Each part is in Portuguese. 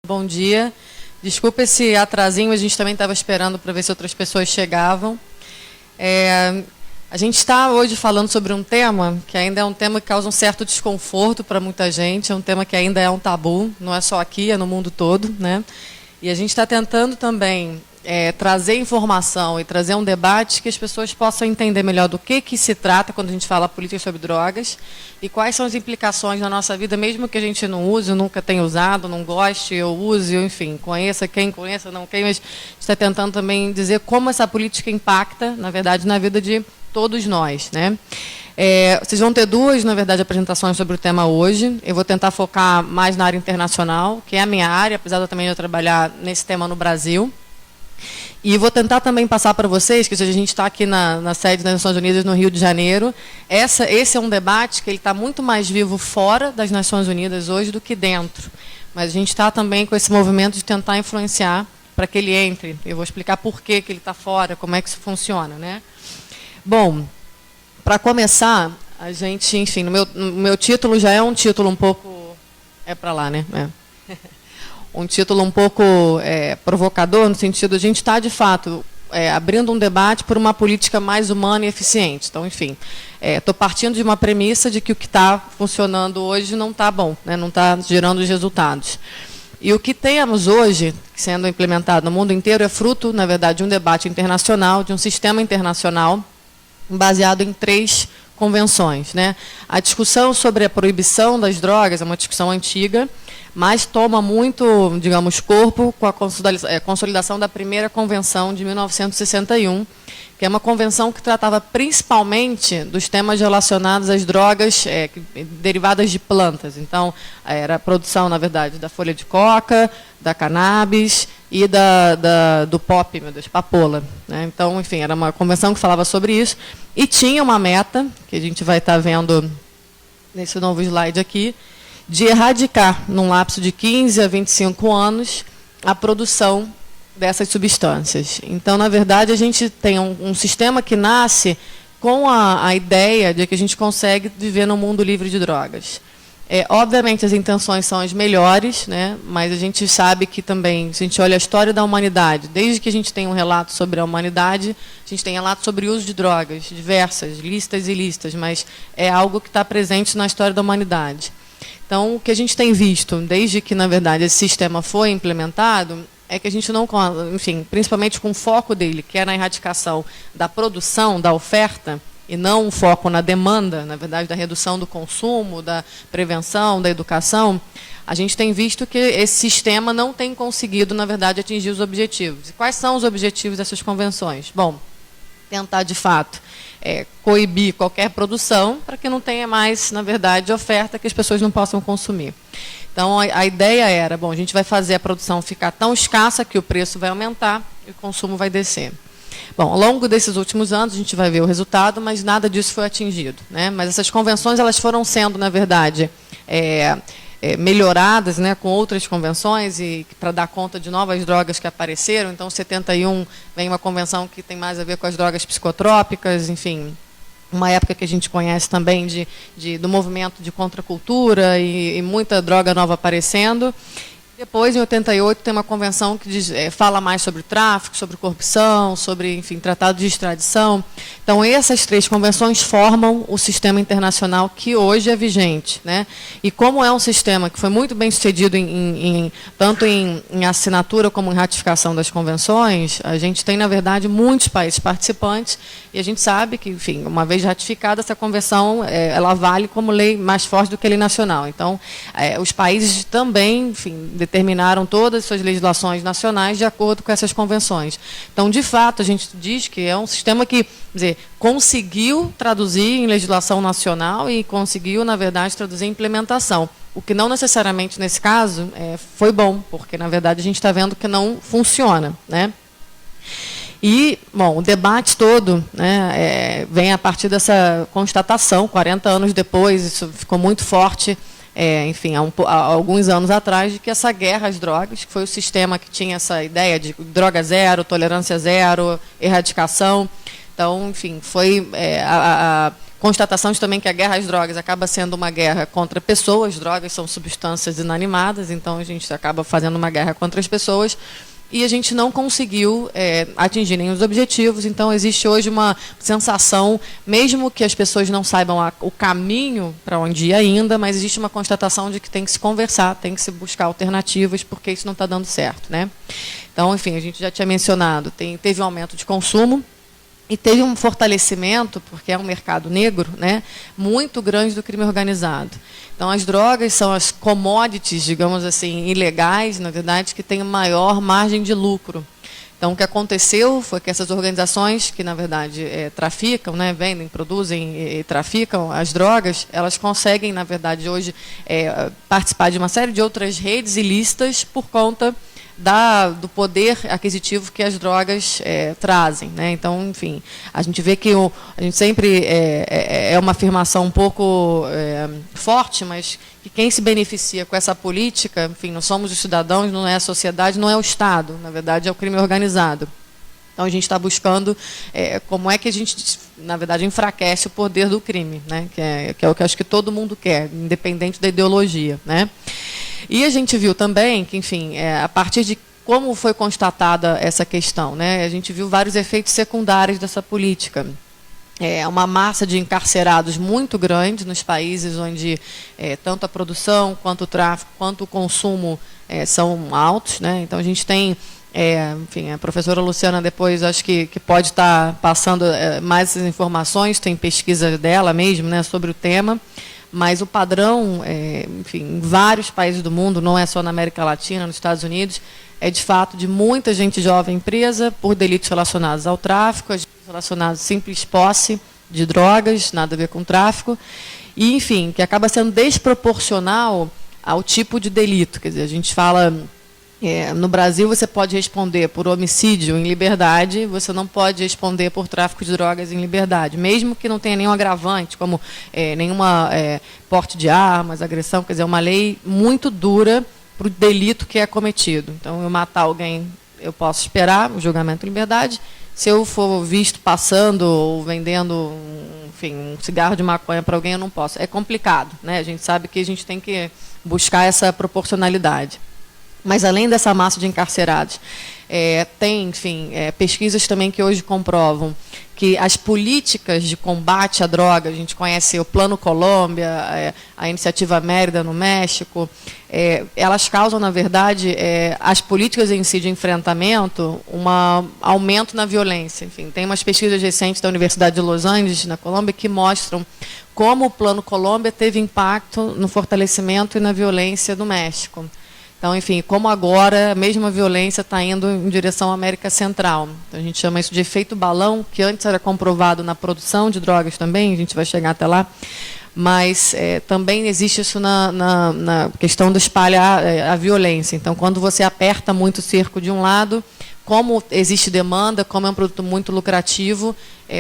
Bom dia. Desculpa esse atrasinho, a gente também estava esperando para ver se outras pessoas chegavam. A gente está hoje falando sobre um tema que ainda é um tema que causa um certo desconforto para muita gente, é um tema que ainda é um tabu, não é só aqui, é no mundo todo, né? E a gente está tentando também trazer informação e trazer um debate que as pessoas possam entender melhor do que se trata quando a gente fala política sobre drogas e quais são as implicações na nossa vida, mesmo que a gente não use, nunca tenha usado, não goste, ou use, ou, enfim, conheça quem conheça, não quem, mas a gente está tentando também dizer como essa política impacta, na verdade, na vida de todos nós, né? Vocês vão ter duas, na verdade, apresentações sobre o tema hoje. Eu vou tentar focar mais na área internacional, que é a minha área, apesar de eu também trabalhar nesse tema no Brasil. E vou tentar também passar para vocês, que a gente está aqui na sede das Nações Unidas, no Rio de Janeiro. Esse é um debate que ele está muito mais vivo fora das Nações Unidas hoje do que dentro. Mas a gente está também com esse movimento de tentar influenciar para que ele entre. Eu vou explicar por que ele está fora, como é que isso funciona, né? Bom, para começar, a gente, enfim, no meu título já é um título um pouco... É para lá, né? Um título um pouco provocador, no sentido de a gente está, de fato, abrindo um debate por uma política mais humana e eficiente. Então, enfim, estou partindo de uma premissa de que o que está funcionando hoje não está bom, né? Não está gerando os resultados. E o que temos hoje, sendo implementado no mundo inteiro, é fruto, na verdade, de um debate internacional, de um sistema internacional, baseado em 3 convenções, né? A discussão sobre a proibição das drogas é uma discussão antiga, mas toma muito, digamos, corpo com a consolidação da primeira convenção de 1961, que é uma convenção que tratava principalmente dos temas relacionados às drogas derivadas de plantas. Então, era a produção, na verdade, da folha de coca, da cannabis e do pop, meu Deus, papoula, né? Então, enfim, era uma convenção que falava sobre isso e tinha uma meta, que a gente vai estar vendo nesse novo slide aqui, de erradicar, num lapso de 15 a 25 anos, a produção dessas substâncias. Então, na verdade, a gente tem um sistema que nasce com a ideia de que a gente consegue viver num mundo livre de drogas. Obviamente, as intenções são as melhores, né? Mas a gente sabe que também, se a gente olha a história da humanidade, desde que a gente tem um relato sobre a humanidade, a gente tem relato sobre o uso de drogas, diversas, lícitas e ilícitas, mas é algo que está presente na história da humanidade. Então, o que a gente tem visto, desde que, na verdade, esse sistema foi implementado, é que a gente não, enfim, principalmente com o foco dele, que é na erradicação da produção, da oferta, e não um foco na demanda, na verdade, da redução do consumo, da prevenção, da educação, a gente tem visto que esse sistema não tem conseguido, na verdade, atingir os objetivos. E quais são os objetivos dessas convenções? Bom, tentar, de fato, coibir qualquer produção para que não tenha mais, na verdade, oferta que as pessoas não possam consumir. Então, a ideia era, bom, a gente vai fazer a produção ficar tão escassa que o preço vai aumentar e o consumo vai descer. Bom, ao longo desses últimos anos, a gente vai ver o resultado, mas nada disso foi atingido, né? Mas essas convenções elas foram sendo, na verdade, melhoradas, né, com outras convenções e para dar conta de novas drogas que apareceram. Então, em 71 vem uma convenção que tem mais a ver com as drogas psicotrópicas, enfim, uma época que a gente conhece também do movimento de contracultura e muita droga nova aparecendo. Depois, em 88, tem uma convenção que fala mais sobre tráfico, sobre corrupção, sobre, enfim, tratado de extradição. Então, essas 3 convenções formam o sistema internacional que hoje é vigente, né? E como é um sistema que foi muito bem sucedido tanto em assinatura como em ratificação das convenções, a gente tem, na verdade, muitos países participantes e a gente sabe que, enfim, uma vez ratificada, essa convenção ela vale como lei mais forte do que a lei nacional. Então, os países também, enfim, determinaram todas as suas legislações nacionais de acordo com essas convenções. Então, de fato, a gente diz que é um sistema que, quer dizer, conseguiu traduzir em legislação nacional e conseguiu, na verdade, traduzir em implementação. O que não necessariamente, nesse caso, foi bom, porque, na verdade, a gente está vendo que não funciona, né? E, bom, o debate todo, né, vem a partir dessa constatação, 40 anos depois, isso ficou muito forte, enfim, há alguns anos atrás, de que essa guerra às drogas, que foi o sistema que tinha essa ideia de droga zero, tolerância zero, erradicação, Então, enfim, foi a constatação de também que a guerra às drogas acaba sendo uma guerra contra pessoas. Drogas são substâncias inanimadas, então a gente acaba fazendo uma guerra contra as pessoas. E a gente não conseguiu atingir nenhum dos objetivos. Então, existe hoje uma sensação, mesmo que as pessoas não saibam o caminho para onde ir ainda, mas existe uma constatação de que tem que se conversar, tem que se buscar alternativas, porque isso não está dando certo, né? Então, enfim, a gente já tinha mencionado, teve um aumento de consumo, e teve um fortalecimento, porque é um mercado negro, né, muito grande do crime organizado. Então, as drogas são as commodities, digamos assim, ilegais, na verdade, que têm maior margem de lucro. Então, o que aconteceu foi que essas organizações, que, na verdade, traficam, né, vendem, produzem e traficam as drogas, elas conseguem, na verdade, hoje, participar de uma série de outras redes ilícitas por conta do poder aquisitivo que as drogas trazem, né? Então, enfim, a gente vê que a gente sempre é uma afirmação um pouco forte, mas que quem se beneficia com essa política, enfim, não somos os cidadãos, não é a sociedade, não é o Estado, na verdade é o crime organizado. Então, a gente está buscando como é que a gente, na verdade, enfraquece o poder do crime, né? Que é o que acho que todo mundo quer, independente da ideologia, né? E a gente viu também que, enfim, a partir de como foi constatada essa questão, né, a gente viu vários efeitos secundários dessa política. Uma massa de encarcerados muito grande nos países onde tanto a produção, quanto o tráfico, quanto o consumo são altos, né? Então, a gente tem, enfim, a professora Luciana depois acho que pode estar passando mais essas informações, tem pesquisa dela mesmo, né, sobre o tema. Mas o padrão, enfim, em vários países do mundo, não é só na América Latina, nos Estados Unidos, é de fato de muita gente jovem presa por delitos relacionados ao tráfico, relacionados à simples posse de drogas, nada a ver com tráfico, e, enfim, que acaba sendo desproporcional ao tipo de delito. Quer dizer, a gente fala... no Brasil, você pode responder por homicídio em liberdade, você não pode responder por tráfico de drogas em liberdade, mesmo que não tenha nenhum agravante, como nenhuma porte de armas, agressão, quer dizer, é uma lei muito dura para o delito que é cometido. Então, eu matar alguém, eu posso esperar o julgamento em liberdade. Se eu for visto passando ou vendendo, enfim, um cigarro de maconha para alguém, eu não posso. É complicado, né? A gente sabe que a gente tem que buscar essa proporcionalidade. Mas, além dessa massa de encarcerados, tem, enfim, pesquisas também que hoje comprovam que as políticas de combate à droga, a gente conhece o Plano Colômbia, a Iniciativa Mérida no México, elas causam, na verdade, as políticas em si de enfrentamento, um aumento na violência. Enfim, tem umas pesquisas recentes da Universidade de Los Angeles, na Colômbia, que mostram como o Plano Colômbia teve impacto no fortalecimento e na violência do México. Então, enfim, como agora a mesma violência está indo em direção à América Central. Então, a gente chama isso de efeito balão, que antes era comprovado na produção de drogas também, a gente vai chegar até lá, mas também existe isso na questão do espalhar a violência. Então, quando você aperta muito o cerco de um lado, como existe demanda, como é um produto muito lucrativo,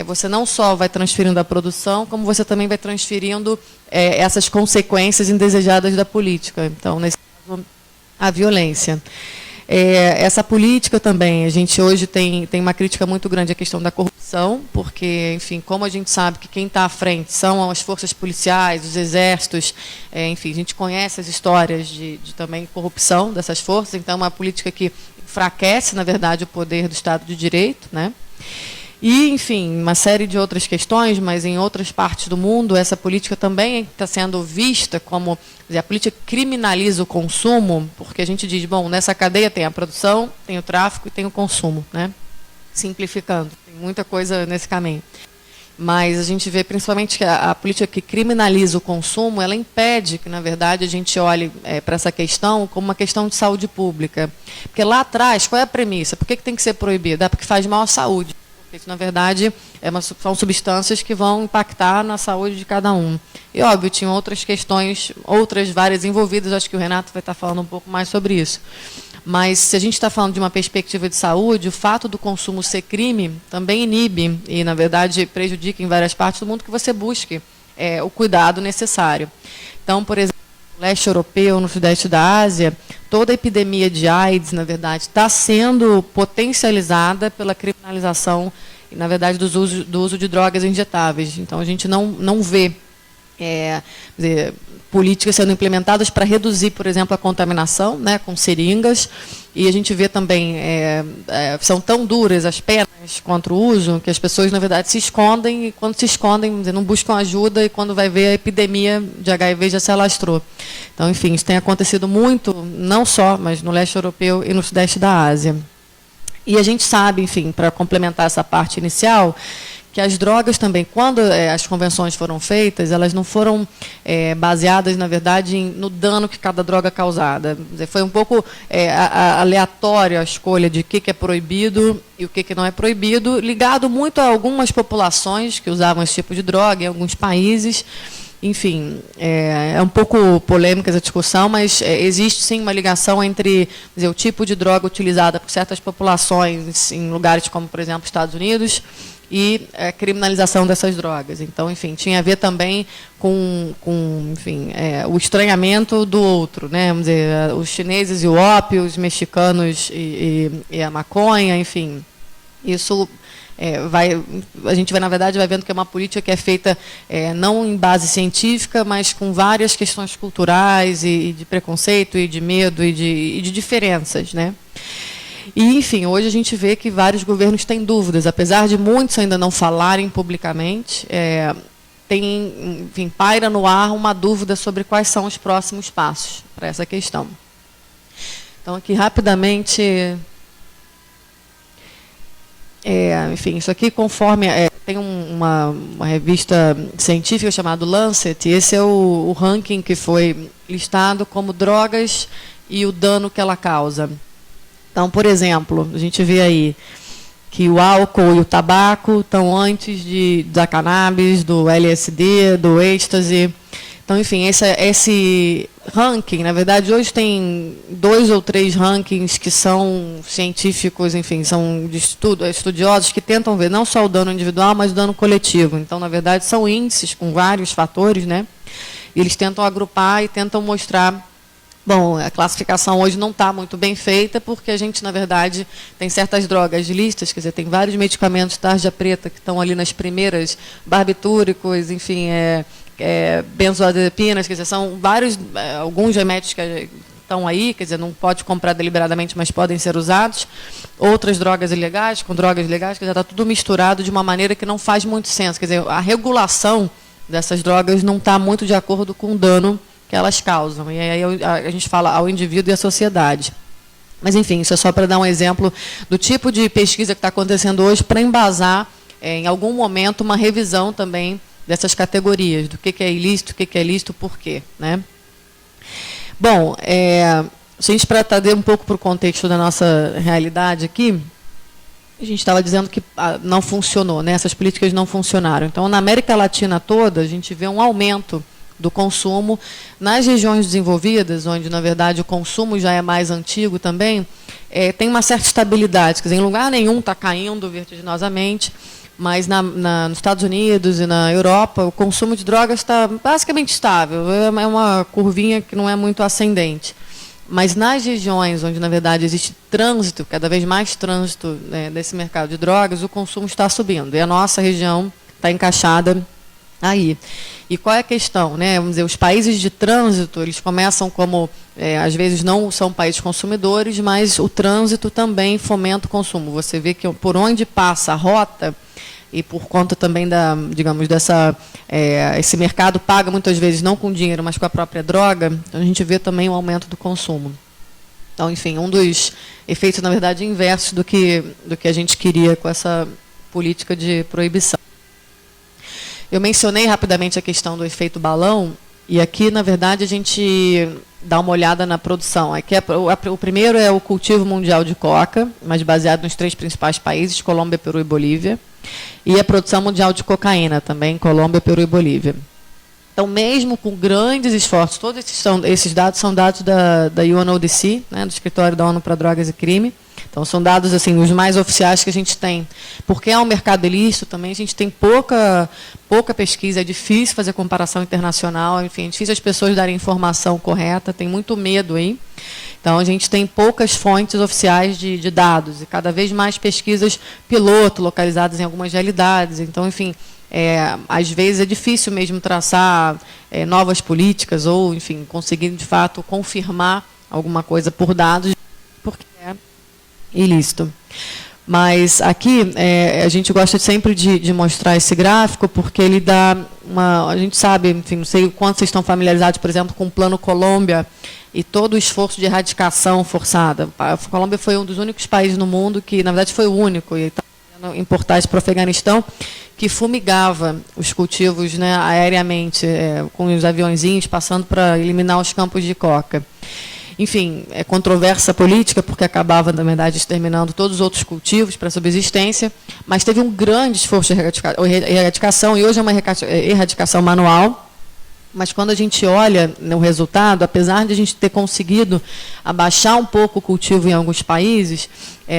você não só vai transferindo a produção, como você também vai transferindo essas consequências indesejadas da política. Então, nesse caso, a violência. Essa política também, a gente hoje tem uma crítica muito grande à questão da corrupção, porque, enfim, como a gente sabe que quem está à frente são as forças policiais, os exércitos, enfim, a gente conhece as histórias de também corrupção dessas forças, então é uma política que enfraquece, na verdade, o poder do Estado de Direito, né? E, enfim, uma série de outras questões, mas em outras partes do mundo, essa política também está sendo vista como... Quer dizer, a política criminaliza o consumo, porque a gente diz, bom, nessa cadeia tem a produção, tem o tráfico e tem o consumo, né? Simplificando, tem muita coisa nesse caminho. Mas a gente vê principalmente que a política que criminaliza o consumo, ela impede que, na verdade, a gente olhe para essa questão como uma questão de saúde pública. Porque lá atrás, qual é a premissa? Por que tem que ser proibido? Porque faz mal à saúde. Isso, na verdade, são substâncias que vão impactar na saúde de cada um. E, óbvio, tinham outras questões, outras várias envolvidas, acho que o Renato vai estar falando um pouco mais sobre isso. Mas, se a gente está falando de uma perspectiva de saúde, o fato do consumo ser crime também inibe e, na verdade, prejudica em várias partes do mundo que você busque o cuidado necessário. Então, por exemplo, no leste europeu, no sudeste da Ásia, toda a epidemia de AIDS, na verdade, está sendo potencializada pela criminalização e, na verdade, do uso de drogas injetáveis. Então, a gente não vê políticas sendo implementadas para reduzir, por exemplo, a contaminação, né, com seringas, e a gente vê também, são tão duras as penas contra o uso, que as pessoas, na verdade, se escondem, e quando se escondem, não buscam ajuda, e quando vai ver, a epidemia de HIV já se alastrou. Então, enfim, isso tem acontecido muito, não só, mas no leste europeu e no sudeste da Ásia. E a gente sabe, enfim, para complementar essa parte inicial, que as drogas também, quando as convenções foram feitas, elas não foram baseadas, na verdade, no dano que cada droga causada. Foi um pouco aleatória a escolha de o que é proibido e o que não é proibido, ligado muito a algumas populações que usavam esse tipo de droga em alguns países. Enfim, é um pouco polêmica essa discussão, mas existe sim uma ligação entre o tipo de droga utilizada por certas populações em lugares como, por exemplo, Estados Unidos, e a criminalização dessas drogas. Então, enfim, tinha a ver também com enfim, o estranhamento do outro, né? Vamos dizer, os chineses e o ópio, os mexicanos e a maconha, enfim. Isso a gente vai, na verdade, vai vendo que é uma política que é feita não em base científica, mas com várias questões culturais e de preconceito e de medo e de diferenças, né? E, enfim, hoje a gente vê que vários governos têm dúvidas, apesar de muitos ainda não falarem publicamente, enfim, paira no ar uma dúvida sobre quais são os próximos passos para essa questão. Então, aqui, rapidamente, enfim, isso aqui conforme... tem uma revista científica chamada Lancet, e esse é o ranking que foi listado como drogas e o dano que ela causa. Então, por exemplo, a gente vê aí que o álcool e o tabaco estão antes da cannabis, do LSD, do êxtase. Então, enfim, esse ranking, na verdade, hoje tem 2 ou 3 rankings que são científicos, enfim, são de estudiosos que tentam ver não só o dano individual, mas o dano coletivo. Então, na verdade, são índices com vários fatores, né? E eles tentam agrupar e tentam mostrar. Bom, a classificação hoje não está muito bem feita, porque a gente, na verdade, tem certas drogas listas, quer dizer, tem vários medicamentos tarja preta que estão ali nas primeiras, barbitúricos, enfim, benzodiazepinas, quer dizer, são vários, alguns remédios que estão aí, quer dizer, não pode comprar deliberadamente, mas podem ser usados. Outras drogas ilegais, com drogas legais, quer dizer, está tudo misturado de uma maneira que não faz muito senso. Quer dizer, a regulação dessas drogas não está muito de acordo com o dano que elas causam. E aí a gente fala ao indivíduo e à sociedade. Mas, enfim, isso é só para dar um exemplo do tipo de pesquisa que está acontecendo hoje para embasar, em algum momento, uma revisão também dessas categorias, do que é ilícito, o que é lícito, por quê, né? Bom, se a gente trazer um pouco para o contexto da nossa realidade aqui, a gente estava dizendo que não funcionou, né? Essas políticas não funcionaram. Então, na América Latina toda, a gente vê um aumento do consumo. Nas regiões desenvolvidas, onde, na verdade, o consumo já é mais antigo também, tem uma certa estabilidade. Quer dizer, em lugar nenhum está caindo vertiginosamente, mas nos Estados Unidos e na Europa, o consumo de drogas está basicamente estável. É uma curvinha que não é muito ascendente. Mas nas regiões onde, na verdade, existe trânsito, cada vez mais trânsito, né, desse mercado de drogas, o consumo está subindo. E a nossa região está encaixada aí. E qual é a questão, né? Vamos dizer, os países de trânsito, eles começam como, às vezes não são países consumidores, mas o trânsito também fomenta o consumo. Você vê que por onde passa a rota, e por conta também digamos, esse mercado paga muitas vezes não com dinheiro, mas com a própria droga, então a gente vê também o aumento do consumo. Então, enfim, um dos efeitos, na verdade, inversos do que a gente queria com essa política de proibição. Eu mencionei rapidamente a questão do efeito balão, e aqui, na verdade, a gente dá uma olhada na produção. Aqui o primeiro é o cultivo mundial de coca, mas baseado nos 3 principais países, Colômbia, Peru e Bolívia, e a produção mundial de cocaína, também Colômbia, Peru e Bolívia. Então, mesmo com grandes esforços, todos esses dados são dados da UNODC, né, do Escritório da ONU para Drogas e Crime. Então, são dados assim, os mais oficiais que a gente tem. Porque é um mercado ilícito também, a gente tem pouca pesquisa, é difícil fazer comparação internacional, enfim, é difícil as pessoas darem informação correta, tem muito medo aí. Então, a gente tem poucas fontes oficiais de dados e cada vez mais pesquisas piloto, localizadas em algumas realidades. Então, enfim, às vezes é difícil mesmo traçar novas políticas ou, enfim, conseguir, de fato, confirmar alguma coisa por dados, porque é ilícito. Mas aqui a gente gosta sempre de mostrar esse gráfico, porque ele dá uma... A gente sabe, enfim, não sei o quanto vocês estão familiarizados, por exemplo, com o Plano Colômbia e todo o esforço de erradicação forçada. A Colômbia foi um dos únicos países no mundo que, na verdade, foi o único, e está importar isso para o Afeganistão, que fumigava os cultivos, né, aéreamente, com os aviõezinhos, passando para eliminar os campos de coca. Enfim, é controversa política, porque acabava, na verdade, exterminando todos os outros cultivos para subsistência, mas teve um grande esforço de erradicação, e hoje é uma erradicação manual, mas quando a gente olha no resultado, apesar de a gente ter conseguido abaixar um pouco o cultivo em alguns países,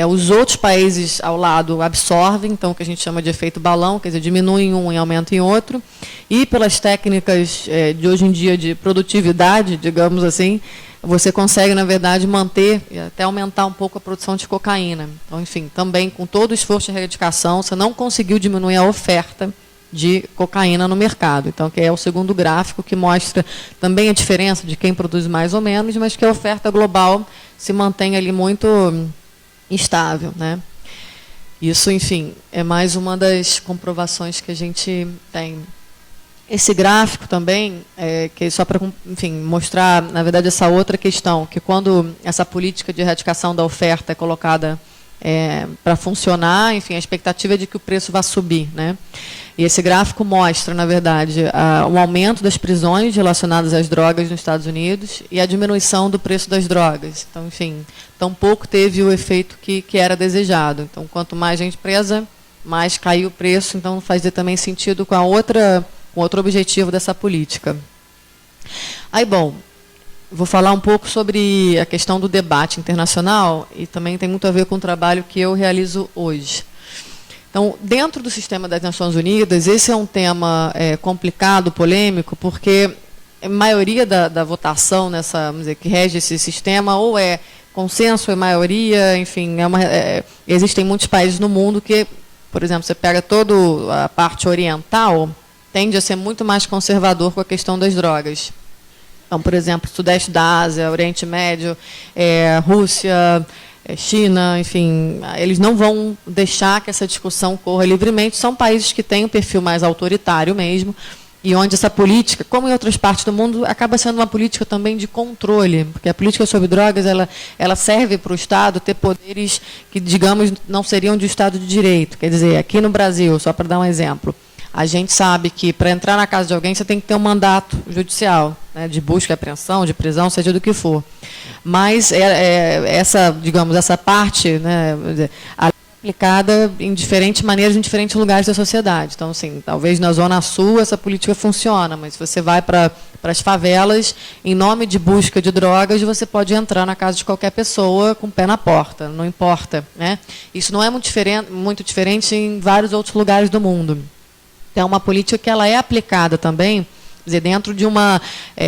os outros países ao lado absorvem, então o que a gente chama de efeito balão, quer dizer, diminui em um e aumenta em outro, e pelas técnicas de hoje em dia de produtividade, digamos assim, você consegue, na verdade, manter e até aumentar um pouco a produção de cocaína. Então, enfim, também com todo o esforço de erradicação, você não conseguiu diminuir a oferta de cocaína no mercado. Então, que é o segundo gráfico, que mostra também a diferença de quem produz mais ou menos, mas que a oferta global se mantém ali muito estável, né? Isso, enfim, é mais uma das comprovações que a gente tem. Esse gráfico também, que é só para, enfim, mostrar, na verdade, essa outra questão, que quando essa política de erradicação da oferta é colocada para funcionar, enfim, a expectativa é de que o preço vá subir, né? E esse gráfico mostra, na verdade, um aumento das prisões relacionadas às drogas nos Estados Unidos e a diminuição do preço das drogas. Então, enfim, tampouco teve o efeito que era desejado. Então, quanto mais gente presa, mais caiu o preço. Então, fazia também sentido com outro objetivo dessa política. Aí, bom, vou falar um pouco sobre a questão do debate internacional e também tem muito a ver com o trabalho que eu realizo hoje. Então, dentro do sistema das Nações Unidas, esse é um tema complicado, polêmico, porque a maioria da votação nessa, vamos dizer, que rege esse sistema ou é consenso, é maioria, enfim, existem muitos países no mundo que, por exemplo, você pega toda a parte oriental, tende a ser muito mais conservador com a questão das drogas. Então, por exemplo, Sudeste da Ásia, Oriente Médio, Rússia, China, enfim, eles não vão deixar que essa discussão corra livremente. São países que têm um perfil mais autoritário mesmo, e onde essa política, como em outras partes do mundo, acaba sendo uma política também de controle, porque a política sobre drogas ela serve para o Estado ter poderes que, digamos, não seriam de Estado de Direito. Quer dizer, aqui no Brasil, só para dar um exemplo, a gente sabe que para entrar na casa de alguém você tem que ter um mandato judicial, né, de busca e apreensão, de prisão, seja do que for. Mas essa, digamos, essa parte, né, a lei é aplicada em diferentes maneiras em diferentes lugares da sociedade. Então, assim, talvez na Zona Sul essa política funciona, mas se você vai para as favelas, em nome de busca de drogas, você pode entrar na casa de qualquer pessoa com o pé na porta, não importa, né? Isso não é muito diferente em vários outros lugares do mundo. É uma política que ela é aplicada também, quer dizer, dentro de uma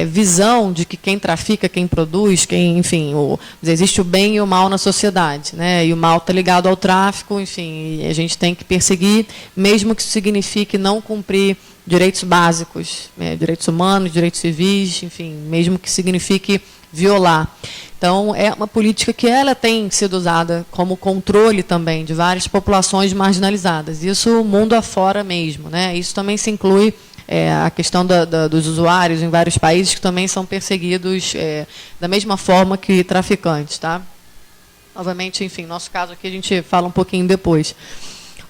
visão de que quem trafica, quem produz, enfim, existe o bem e o mal na sociedade, né? E o mal está ligado ao tráfico, enfim, e a gente tem que perseguir, mesmo que isso signifique não cumprir direitos básicos, direitos humanos, direitos civis, enfim, mesmo que signifique violar. Então, é uma política que ela tem sido usada como controle também de várias populações marginalizadas. Isso mundo afora mesmo, né? Isso também se inclui a questão dos usuários em vários países que também são perseguidos da mesma forma que traficantes, tá? Obviamente, enfim, no nosso caso aqui a gente fala um pouquinho depois.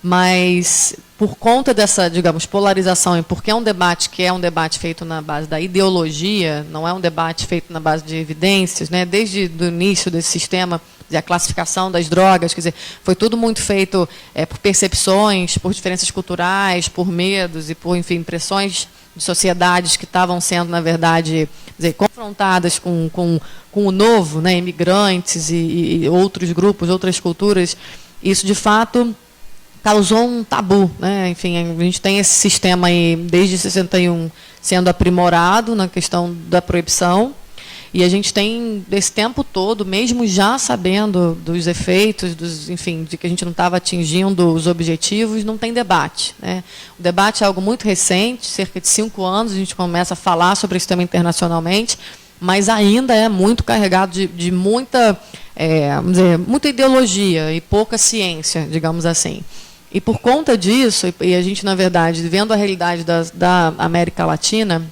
Mas, por conta dessa, digamos, polarização, e porque é um debate que é um debate feito na base da ideologia, não é um debate feito na base de evidências, né? Desde o início desse sistema, a classificação das drogas, quer dizer, foi tudo muito feito por percepções, por diferenças culturais, por medos e por, enfim, pressões de sociedades que estavam sendo, na verdade, quer dizer, confrontadas com o novo, né? Imigrantes e outros grupos, outras culturas. Isso, de fato, causou um tabu, né? Enfim, a gente tem esse sistema aí desde 61 sendo aprimorado na questão da proibição, E a gente tem, desse tempo todo, mesmo já sabendo dos efeitos, enfim, de que a gente não estava atingindo os objetivos, não tem debate, né? O debate é algo muito recente, cerca de 5 anos, a gente começa a falar sobre esse tema internacionalmente, mas ainda é muito carregado de muita, vamos dizer, muita ideologia e pouca ciência, digamos assim. E por conta disso, e a gente, na verdade, vendo a realidade da América Latina,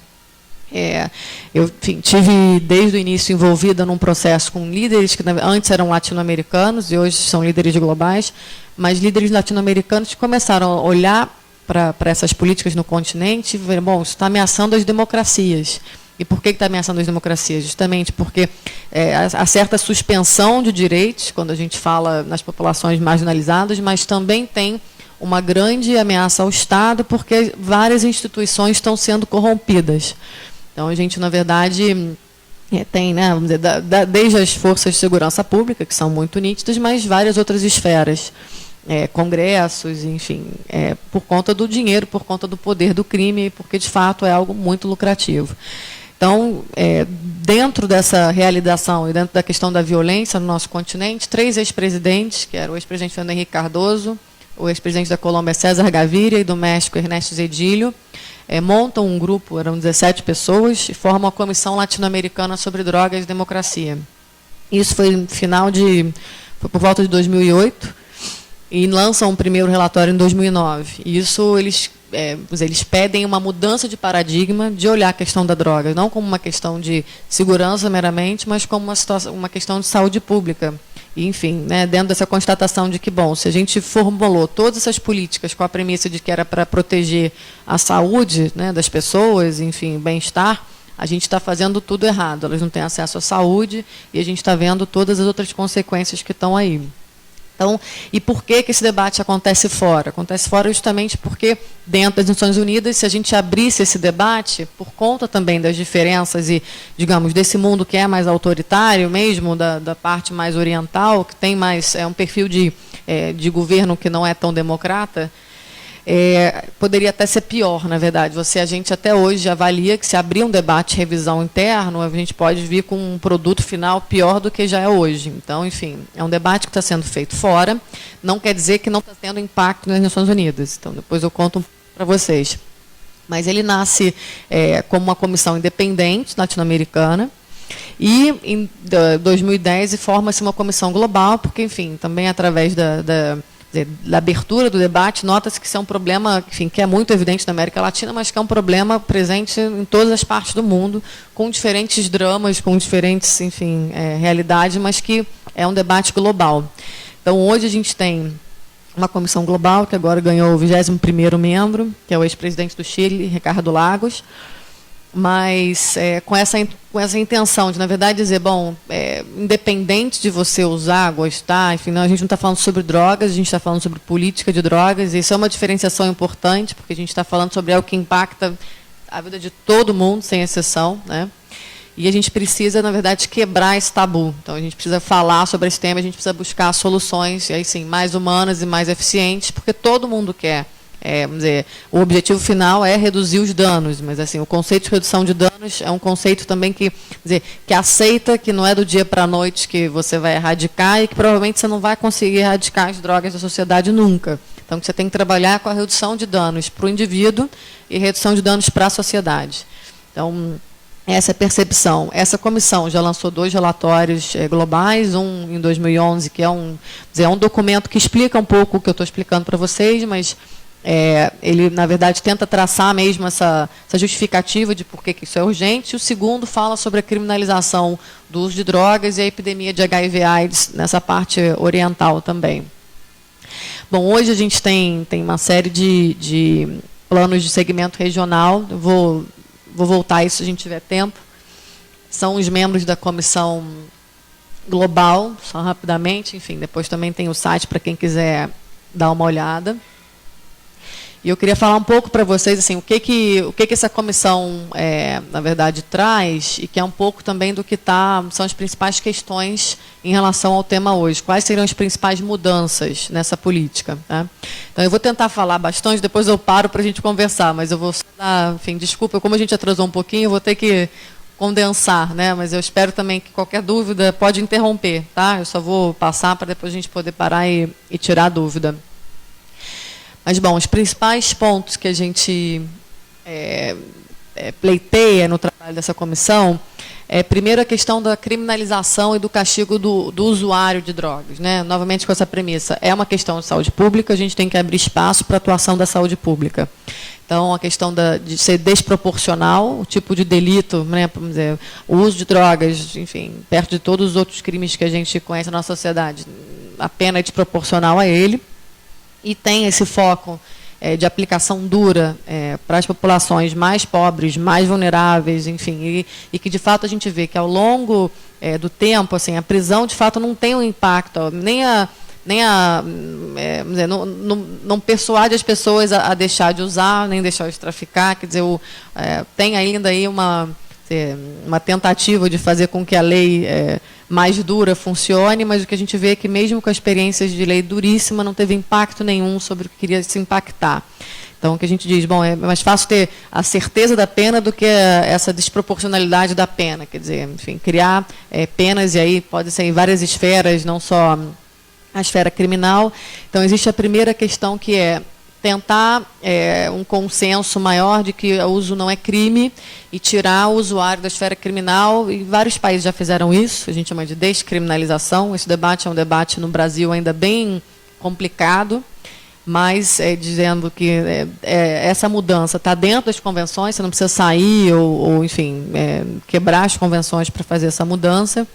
eu tive, desde o início, envolvida num processo com líderes que antes eram latino-americanos e hoje são líderes globais, mas líderes latino-americanos que começaram a olhar para essas políticas no continente e ver, bom, isso está ameaçando as democracias. E por que está ameaçando as democracias? Justamente porque há certa suspensão de direitos, quando a gente fala nas populações marginalizadas, mas também tem uma grande ameaça ao Estado, porque várias instituições estão sendo corrompidas. Então, a gente, na verdade, tem, né, vamos dizer, desde as forças de segurança pública, que são muito nítidas, mas várias outras esferas, congressos, enfim, por conta do dinheiro, por conta do poder do crime, porque, de fato, é algo muito lucrativo. Então, dentro dessa realização e dentro da questão da violência no nosso continente, 3 ex-presidentes, que eram o ex-presidente Fernando Henrique Cardoso, o ex-presidente da Colômbia, César Gaviria, e do México, Ernesto Zedillo, montam um grupo, eram 17 pessoas, e formam a Comissão Latino-Americana sobre Drogas e Democracia. Isso foi foi por volta de 2008, e lançam um primeiro relatório em 2009. E isso eles pedem uma mudança de paradigma de olhar a questão da droga, não como uma questão de segurança meramente, mas como uma questão de saúde pública. E, enfim, né, dentro dessa constatação de que, bom, se a gente formulou todas essas políticas com a premissa de que era para proteger a saúde, né, das pessoas, enfim, bem-estar, a gente está fazendo tudo errado. Elas não têm acesso à saúde e a gente está vendo todas as outras consequências que estão aí. Então, e por que esse debate acontece fora? Acontece fora justamente porque, dentro das Nações Unidas, se a gente abrisse esse debate, por conta também das diferenças e, digamos, desse mundo que é mais autoritário mesmo, da parte mais oriental, que tem mais um perfil de governo que não é tão democrata, poderia até ser pior, na verdade. A gente até hoje avalia que, se abrir um debate de revisão interno, a gente pode vir com um produto final pior do que já é hoje. Então, enfim, é um debate que está sendo feito fora, não quer dizer que não está tendo impacto nas Nações Unidas. Então, depois eu conto para vocês. Mas ele nasce como uma comissão independente latino-americana, e, em 2010, forma-se uma comissão global, porque, enfim, também através da abertura do debate, nota-se que isso é um problema, enfim, que é muito evidente na América Latina, mas que é um problema presente em todas as partes do mundo, com diferentes dramas, com diferentes, enfim, realidades, mas que é um debate global. Então, hoje a gente tem uma comissão global, que agora ganhou o 21º membro, que é o ex-presidente do Chile, Ricardo Lagos, mas com essa intenção de, na verdade, dizer, bom, independente de você usar, gostar, enfim, não, a gente não está falando sobre drogas, a gente está falando sobre política de drogas, e isso é uma diferenciação importante, porque a gente está falando sobre algo que impacta a vida de todo mundo, sem exceção, né? E a gente precisa, na verdade, quebrar esse tabu. Então, a gente precisa falar sobre esse tema, a gente precisa buscar soluções, aí sim, mais humanas e mais eficientes, porque todo mundo quer. Vamos dizer, o objetivo final é reduzir os danos, mas, assim, o conceito de redução de danos é um conceito também que aceita que não é do dia para a noite que você vai erradicar e que provavelmente você não vai conseguir erradicar as drogas da sociedade nunca. Então, você tem que trabalhar com a redução de danos para o indivíduo e redução de danos para a sociedade. Então, essa é a percepção. Essa comissão já lançou 2 relatórios globais, um em 2011, que é um documento que explica um pouco o que eu estou explicando para vocês, mas ele, na verdade, tenta traçar mesmo essa justificativa de por que isso é urgente. E o segundo fala sobre a criminalização do uso de drogas e a epidemia de HIV/AIDS nessa parte oriental também. Bom, hoje a gente tem uma série de planos de segmento regional. Eu vou voltar a isso se a gente tiver tempo. São os membros da comissão global, só rapidamente. Enfim, depois também tem o site para quem quiser dar uma olhada. E eu queria falar um pouco para vocês assim, o que essa comissão, na verdade, traz, e que é um pouco também do que são as principais questões em relação ao tema hoje. Quais seriam as principais mudanças nessa política? Tá? Então, eu vou tentar falar bastante, depois eu paro para a gente conversar, mas eu vou dar, enfim, desculpa, como a gente atrasou um pouquinho, eu vou ter que condensar, né? Mas eu espero também que qualquer dúvida pode interromper, tá? Eu só vou passar para depois a gente poder parar e tirar a dúvida. Mas, bom, os principais pontos que a gente pleiteia no trabalho dessa comissão primeiro, a questão da criminalização e do castigo do usuário de drogas, né? Novamente com essa premissa, é uma questão de saúde pública, a gente tem que abrir espaço para a atuação da saúde pública. Então, a questão de ser desproporcional, o tipo de delito, né, vamos dizer, o uso de drogas, enfim, perto de todos os outros crimes que a gente conhece na nossa sociedade, a pena é desproporcional a ele, e tem esse foco de aplicação dura para as populações mais pobres, mais vulneráveis, enfim, e que, de fato, a gente vê que, ao longo do tempo, assim, a prisão, de fato, não tem um impacto, não persuade as pessoas a deixar de usar, nem deixar de traficar, quer dizer, tem ainda aí uma tentativa de fazer com que a lei mais dura funcione, mas o que a gente vê é que, mesmo com as experiências de lei duríssima, não teve impacto nenhum sobre o que queria se impactar. Então, o que a gente diz, bom, é mais fácil ter a certeza da pena do que essa desproporcionalidade da pena, quer dizer, enfim, criar penas, e aí pode ser em várias esferas, não só a esfera criminal. Então, existe a primeira questão, que é tentar um consenso maior de que o uso não é crime e tirar o usuário da esfera criminal, e vários países já fizeram isso, a gente chama de descriminalização. Esse debate é um debate no Brasil ainda bem complicado, mas dizendo que essa mudança está dentro das convenções, você não precisa sair ou enfim, quebrar as convenções para fazer essa mudança,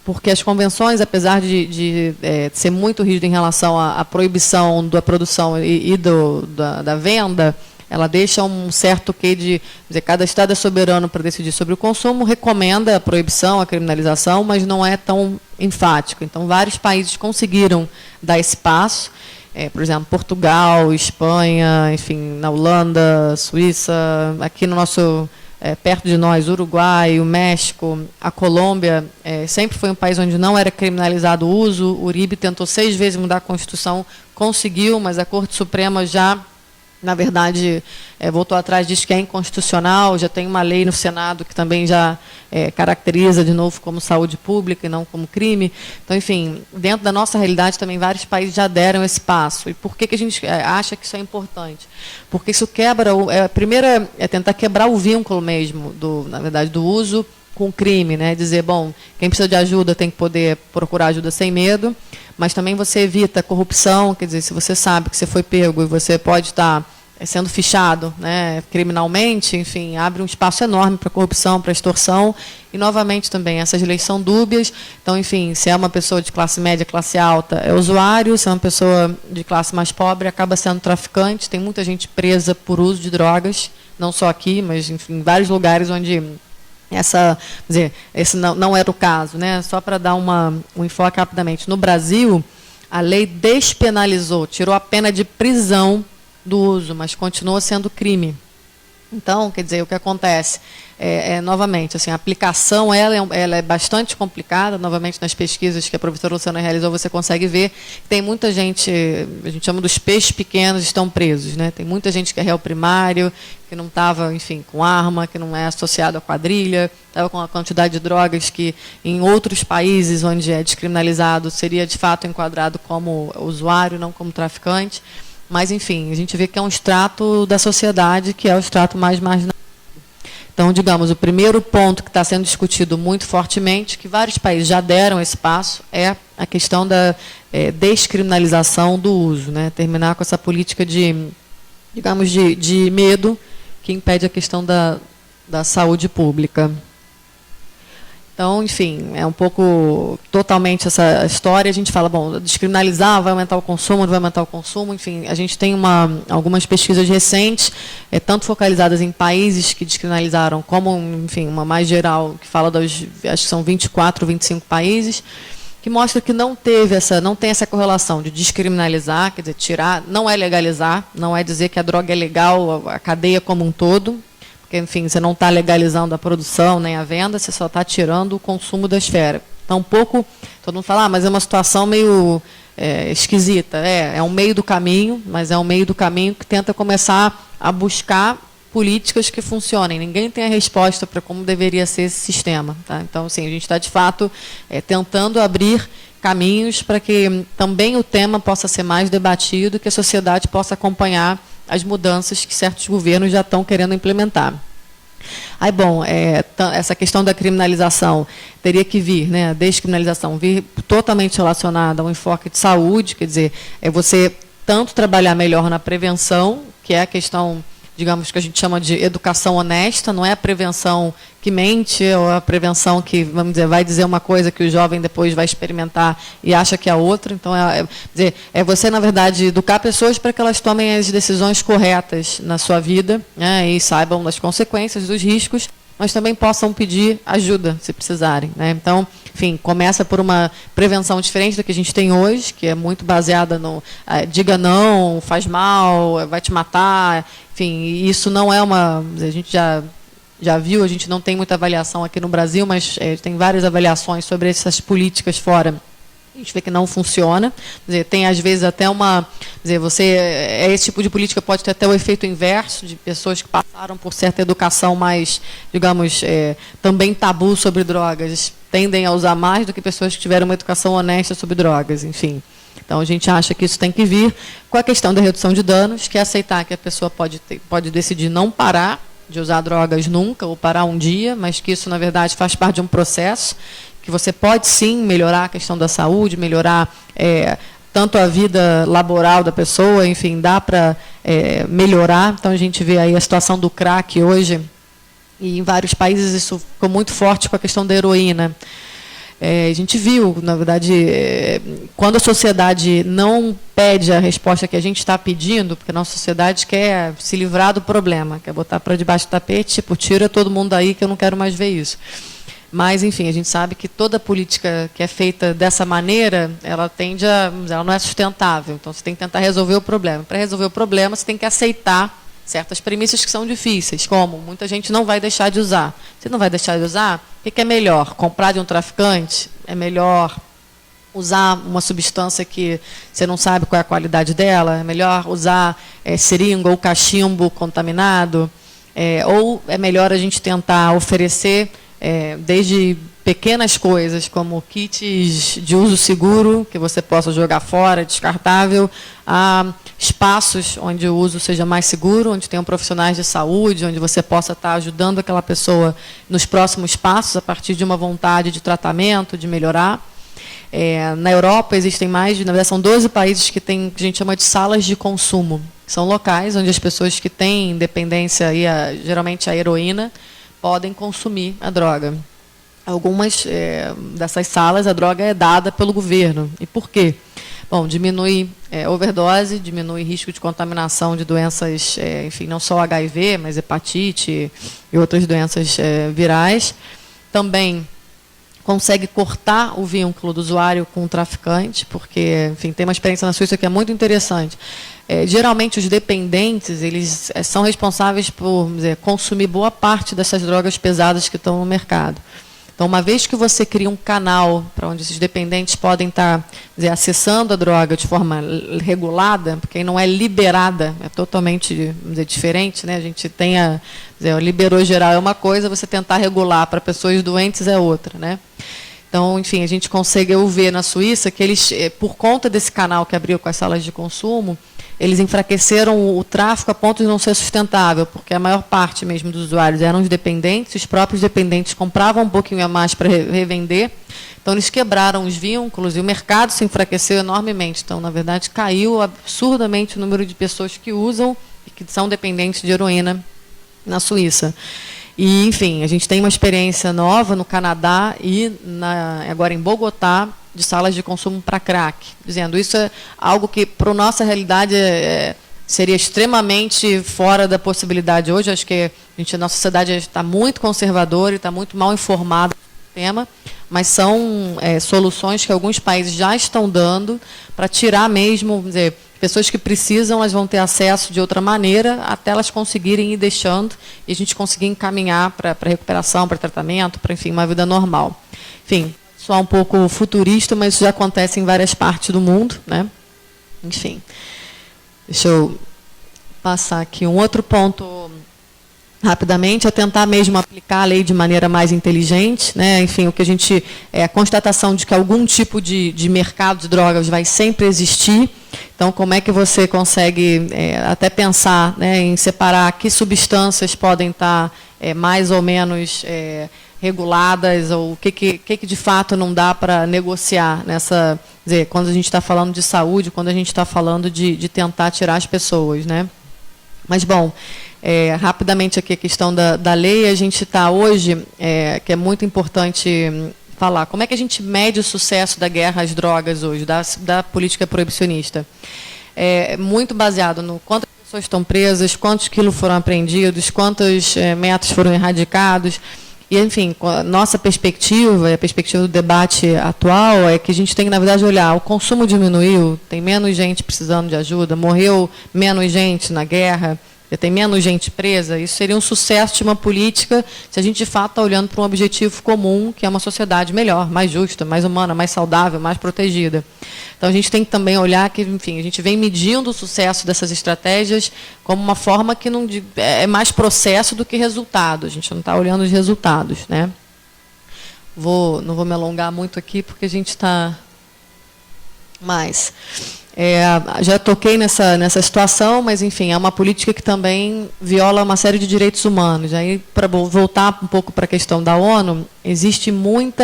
porque as convenções, apesar de ser muito rígido em relação à proibição da produção e da venda, ela deixa um certo quê de dizer, cada Estado é soberano para decidir sobre o consumo, recomenda a proibição, a criminalização, mas não é tão enfático. Então, vários países conseguiram dar esse passo, por exemplo, Portugal, Espanha, enfim, na Holanda, Suíça, aqui no nosso... perto de nós, Uruguai, o México, a Colômbia, sempre foi um país onde não era criminalizado o uso. O Uribe tentou 6 vezes mudar a Constituição, conseguiu, mas a Corte Suprema já, na verdade, voltou atrás, diz que é inconstitucional. Já tem uma lei no Senado que também já caracteriza, de novo, como saúde pública e não como crime. Então, enfim, dentro da nossa realidade também vários países já deram esse passo. E por que a gente acha que isso é importante? Porque isso quebra, primeiro é tentar quebrar o vínculo mesmo, na verdade, do uso com o crime, né? Dizer, bom, quem precisa de ajuda tem que poder procurar ajuda sem medo, mas também você evita a corrupção, quer dizer, se você sabe que você foi pego e você pode estar sendo fichado, né, criminalmente, enfim, abre um espaço enorme para corrupção, para extorsão, e, novamente, também, essas leis são dúbias. Então, enfim, se é uma pessoa de classe média, classe alta, é usuário, se é uma pessoa de classe mais pobre, acaba sendo traficante. Tem muita gente presa por uso de drogas, não só aqui, mas, enfim, em vários lugares onde esse não era o caso, né? Só para dar um enfoque rapidamente. No Brasil, a lei despenalizou, tirou a pena de prisão do uso, mas continua sendo crime. Então, quer dizer, o que acontece novamente, assim, a aplicação ela é bastante complicada. Novamente, nas pesquisas que a professora Luciana realizou, você consegue ver que tem muita gente, a gente chama dos peixes pequenos, estão presos, né? Tem muita gente que é réu primário, que não estava, enfim, com arma, que não é associado à quadrilha, estava com a quantidade de drogas que, em outros países onde é descriminalizado, seria, de fato, enquadrado como usuário, não como traficante. Mas, enfim, a gente vê que é um extrato da sociedade que é o extrato mais marginal. Então, digamos, o primeiro ponto que está sendo discutido muito fortemente, que vários países já deram esse passo, é a questão da descriminalização do uso, né? Terminar com essa política de medo que impede a questão da saúde pública. Então, enfim, é um pouco totalmente essa história. A gente fala, bom, descriminalizar, vai aumentar o consumo, não vai aumentar o consumo. Enfim, a gente tem algumas pesquisas recentes, tanto focalizadas em países que descriminalizaram, como, enfim, uma mais geral, que fala acho que são 24, 25 países, que mostra que não tem essa correlação de descriminalizar, quer dizer, tirar, não é legalizar, não é dizer que a droga é legal, a cadeia como um todo, porque, enfim, você não está legalizando a produção nem a venda, você só está tirando o consumo da esfera. Então, todo mundo fala, mas é uma situação meio esquisita. É um meio do caminho, mas é um meio do caminho que tenta começar a buscar políticas que funcionem. Ninguém tem a resposta para como deveria ser esse sistema. Tá? Então, assim, a gente está, de fato, tentando abrir caminhos para que também o tema possa ser mais debatido, que a sociedade possa acompanhar as mudanças que certos governos já estão querendo implementar. Aí, bom, essa questão da criminalização teria que vir, né, a descriminalização, vir totalmente relacionada a um enfoque de saúde, quer dizer, você tanto trabalhar melhor na prevenção, que é a questão, digamos, que a gente chama de educação honesta, não é a prevenção que mente, ou a prevenção que, vamos dizer, vai dizer uma coisa que o jovem depois vai experimentar e acha que é outra. Então, é você, na verdade, educar pessoas para que elas tomem as decisões corretas na sua vida, né, e saibam das consequências, dos riscos, mas também possam pedir ajuda, se precisarem. Né? Então, enfim, começa por uma prevenção diferente da que a gente tem hoje, que é muito baseada no diga não, faz mal, vai te matar. Enfim, isso não é uma... A gente já viu, a gente não tem muita avaliação aqui no Brasil, mas tem várias avaliações sobre essas políticas fora. A gente vê que não funciona. Quer dizer, tem, às vezes, até uma... Quer dizer, esse tipo de política pode ter até o efeito inverso, de pessoas que passaram por certa educação mais, digamos, também tabu sobre drogas, tendem a usar mais do que pessoas que tiveram uma educação honesta sobre drogas, enfim. Então, a gente acha que isso tem que vir com a questão da redução de danos, que é aceitar que a pessoa pode decidir não parar de usar drogas nunca, ou parar um dia, mas que isso, na verdade, faz parte de um processo, que você pode, sim, melhorar a questão da saúde, melhorar tanto a vida laboral da pessoa, enfim, dá para melhorar. Então, a gente vê aí a situação do crack hoje, e em vários países isso ficou muito forte com a questão da heroína. A gente viu, na verdade, quando a sociedade não pede a resposta que a gente está pedindo, porque a nossa sociedade quer se livrar do problema, quer botar para debaixo do tapete, tipo, tira todo mundo daí que eu não quero mais ver isso. Mas, enfim, a gente sabe que toda política que é feita dessa maneira, ela não é sustentável. Então, você tem que tentar resolver o problema. Para resolver o problema, você tem que aceitar certas premissas que são difíceis, como muita gente não vai deixar de usar. Se não vai deixar de usar, o que é melhor? Comprar de um traficante? É melhor usar uma substância que você não sabe qual é a qualidade dela? É melhor usar seringa ou cachimbo contaminado? Ou é melhor a gente tentar oferecer desde pequenas coisas, como kits de uso seguro, que você possa jogar fora, descartável, a espaços onde o uso seja mais seguro, onde tenham profissionais de saúde, onde você possa estar ajudando aquela pessoa nos próximos passos, a partir de uma vontade de tratamento, de melhorar. Na Europa existem na verdade, são 12 países que tem, que a gente chama de salas de consumo. São locais onde as pessoas que têm dependência, geralmente a heroína, podem consumir a droga. Algumas dessas salas, a droga é dada pelo governo. E por quê? Bom, diminui overdose, diminui risco de contaminação de doenças, enfim, não só HIV, mas hepatite e outras doenças virais. Também consegue cortar o vínculo do usuário com o traficante, porque, enfim, tem uma experiência na Suíça que é muito interessante. Geralmente, os dependentes, eles são responsáveis por consumir boa parte dessas drogas pesadas que estão no mercado. Então, uma vez que você cria um canal para onde esses dependentes podem estar acessando a droga de forma regulada, porque aí não é liberada, é totalmente diferente, né? A gente tem liberou geral é uma coisa, você tentar regular para pessoas doentes é outra, né? Então, enfim, a gente conseguiu ver na Suíça que eles, por conta desse canal que abriu com as salas de consumo, eles enfraqueceram o tráfico a ponto de não ser sustentável, porque a maior parte mesmo dos usuários eram os dependentes, os próprios dependentes compravam um pouquinho a mais para revender, então eles quebraram os vínculos e o mercado se enfraqueceu enormemente. Então, na verdade, caiu absurdamente o número de pessoas que usam e que são dependentes de heroína na Suíça. E, enfim, a gente tem uma experiência nova no Canadá e agora em Bogotá, de salas de consumo para crack, dizendo isso é algo que, para a nossa realidade, seria extremamente fora da possibilidade hoje. Acho que a nossa sociedade está muito conservadora e está muito mal informada no tema, mas são soluções que alguns países já estão dando para tirar mesmo, vamos dizer, pessoas que precisam, elas vão ter acesso de outra maneira até elas conseguirem ir deixando e a gente conseguir encaminhar para recuperação, para tratamento, para, enfim, uma vida normal. Enfim, soar um pouco futurista, mas isso já acontece em várias partes do mundo, né? Enfim, deixa eu passar aqui um outro ponto rapidamente, é tentar mesmo aplicar a lei de maneira mais inteligente, né? Enfim, o que a gente a constatação de que algum tipo de mercado de drogas vai sempre existir. Então, como é que você consegue até pensar, né, em separar que substâncias podem estar mais ou menos reguladas, ou o que de fato não dá para negociar nessa, quer dizer, quando a gente está falando de saúde, quando a gente está falando de tentar tirar as pessoas, né? Mas, bom, rapidamente aqui a questão da lei, a gente está hoje, que é muito importante falar, como é que a gente mede o sucesso da guerra às drogas hoje, da política proibicionista? Muito baseado no quantas pessoas estão presas, quantos quilos foram apreendidos, quantos metros foram erradicados. E, enfim, a nossa perspectiva, a perspectiva do debate atual, é que a gente tem que, na verdade, olhar, o consumo diminuiu, tem menos gente precisando de ajuda, morreu menos gente na guerra, tem menos gente presa. Isso seria um sucesso de uma política se a gente, de fato, está olhando para um objetivo comum, que é uma sociedade melhor, mais justa, mais humana, mais saudável, mais protegida. Então, a gente tem que também olhar que, enfim, a gente vem medindo o sucesso dessas estratégias como uma forma que não é mais processo do que resultado. A gente não está olhando os resultados, né? Não vou me alongar muito aqui, porque a gente está mais... já toquei nessa situação, mas, enfim, é uma política que também viola uma série de direitos humanos. Aí, para voltar um pouco para a questão da ONU, existe muito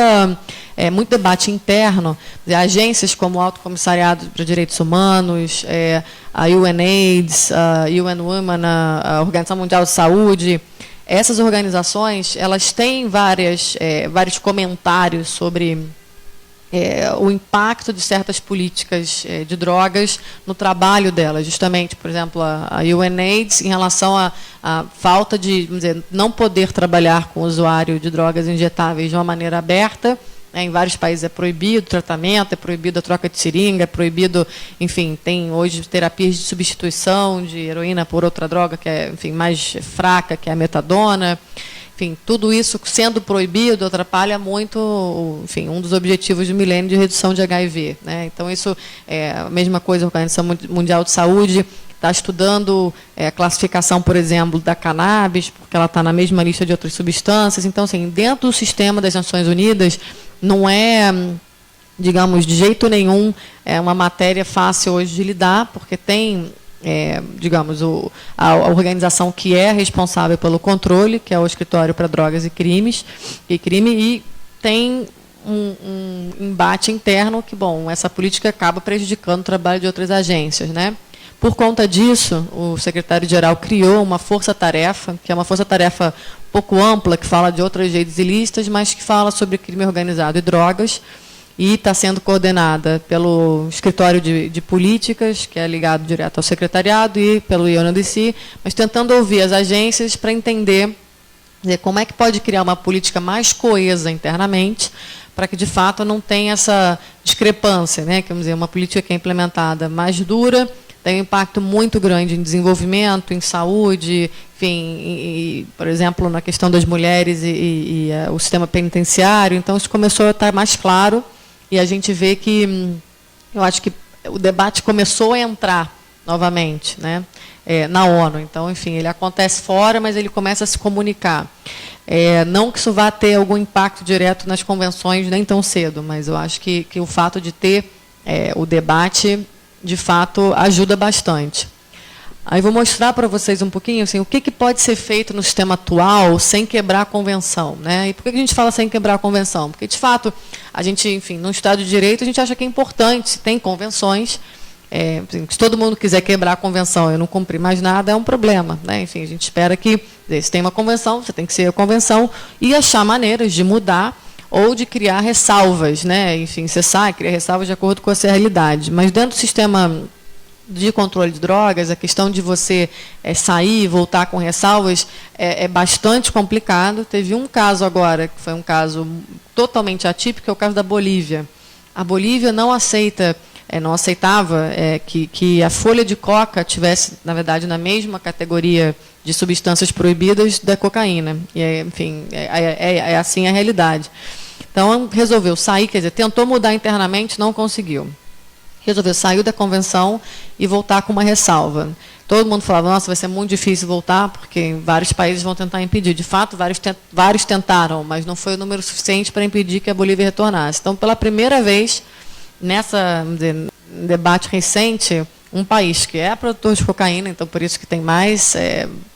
debate interno de agências como o Alto Comissariado para Direitos Humanos, a UNAIDS, a UN Women, a Organização Mundial de Saúde. Essas organizações, elas têm vários comentários sobre o impacto de certas políticas de drogas no trabalho delas. Justamente, por exemplo, a UNAIDS, em relação à falta de, vamos dizer, não poder trabalhar com o usuário de drogas injetáveis de uma maneira aberta. Em vários países é proibido o tratamento, é proibido a troca de seringa, é proibido, enfim, tem hoje terapias de substituição de heroína por outra droga que é, enfim, mais fraca, que é a metadona. Enfim, tudo isso sendo proibido atrapalha muito, enfim, um dos objetivos do milênio de redução de HIV, né? Então, isso é a mesma coisa, a Organização Mundial de Saúde está estudando a classificação, por exemplo, da cannabis, porque ela está na mesma lista de outras substâncias. Então, assim, dentro do sistema das Nações Unidas, não é, digamos, de jeito nenhum, uma matéria fácil hoje de lidar, porque tem... digamos, a organização que é responsável pelo controle, que é o Escritório para Drogas e Crime, e tem um embate interno que, bom, essa política acaba prejudicando o trabalho de outras agências, né? Por conta disso, o secretário-geral criou uma força-tarefa, que é uma força-tarefa um pouco ampla, que fala de outras redes ilícitas, mas que fala sobre crime organizado e drogas, e está sendo coordenada pelo Escritório de Políticas, que é ligado direto ao secretariado, e pelo UNODC, mas tentando ouvir as agências para entender como é que pode criar uma política mais coesa internamente, para que, de fato, não tenha essa discrepância, né? Quer dizer, uma política que é implementada mais dura, tem um impacto muito grande em desenvolvimento, em saúde, enfim, por exemplo, na questão das mulheres e o sistema penitenciário. Então, isso começou a estar mais claro, e a gente vê que, eu acho que o debate começou a entrar novamente, né, na ONU. Então, enfim, ele acontece fora, mas ele começa a se comunicar. Não que isso vá ter algum impacto direto nas convenções nem tão cedo, mas eu acho que o fato de ter o debate, de fato, ajuda bastante. Aí vou mostrar para vocês um pouquinho assim, o que pode ser feito no sistema atual sem quebrar a convenção, né? E por que a gente fala sem quebrar a convenção? Porque, de fato, a gente, enfim, no Estado de Direito, a gente acha que é importante, se tem convenções, se todo mundo quiser quebrar a convenção e não cumprir mais nada, é um problema, né? Enfim, a gente espera que, se tem uma convenção, você tem que ser a convenção e achar maneiras de mudar ou de criar ressalvas, né? Enfim, cessar, criar ressalvas de acordo com essa realidade. Mas dentro do sistema de controle de drogas, a questão de você sair e voltar com ressalvas é bastante complicado. Teve um caso agora, que foi um caso totalmente atípico, que é o caso da Bolívia. A Bolívia não aceitava que a folha de coca tivesse, na verdade, na mesma categoria de substâncias proibidas da cocaína. E, enfim, é assim a realidade. Então, resolveu sair, quer dizer, tentou mudar internamente, não conseguiu. resolveu sair da convenção e voltar com uma ressalva. Todo mundo falava, nossa, vai ser muito difícil voltar, porque vários países vão tentar impedir. De fato, vários tentaram, mas não foi o número suficiente para impedir que a Bolívia retornasse. Então, pela primeira vez, nessa debate recente, um país que é produtor de cocaína, então por isso que tem mais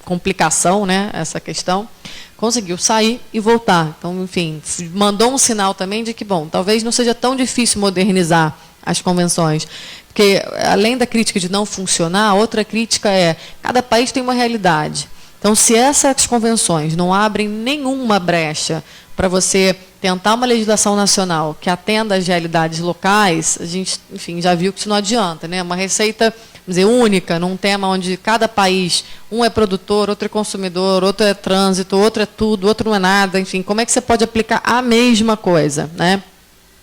complicação, né, essa questão, conseguiu sair e voltar. Então, enfim, mandou um sinal também de que, bom, talvez não seja tão difícil modernizar as convenções. Porque, além da crítica de não funcionar, outra crítica é cada país tem uma realidade. Então, se essas convenções não abrem nenhuma brecha para você tentar uma legislação nacional que atenda às realidades locais, a gente, enfim, já viu que isso não adianta, né? Uma receita, vamos dizer, única, num tema onde cada país, um é produtor, outro é consumidor, outro é trânsito, outro é tudo, outro não é nada, enfim, como é que você pode aplicar a mesma coisa, né?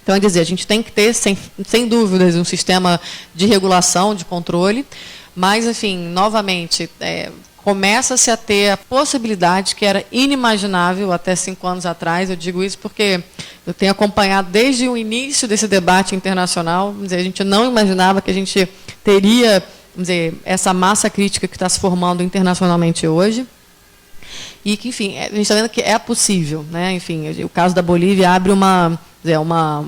Então, é dizer, a gente tem que ter, sem dúvidas, um sistema de regulação, de controle, mas, enfim, novamente, começa-se a ter a possibilidade que era inimaginável até 5 anos atrás. Eu digo isso porque eu tenho acompanhado desde o início desse debate internacional. Vamos dizer, a gente não imaginava que a gente teria, vamos dizer, essa massa crítica que está se formando internacionalmente hoje. E que, enfim, a gente está vendo que é possível, né? Enfim, o caso da Bolívia abre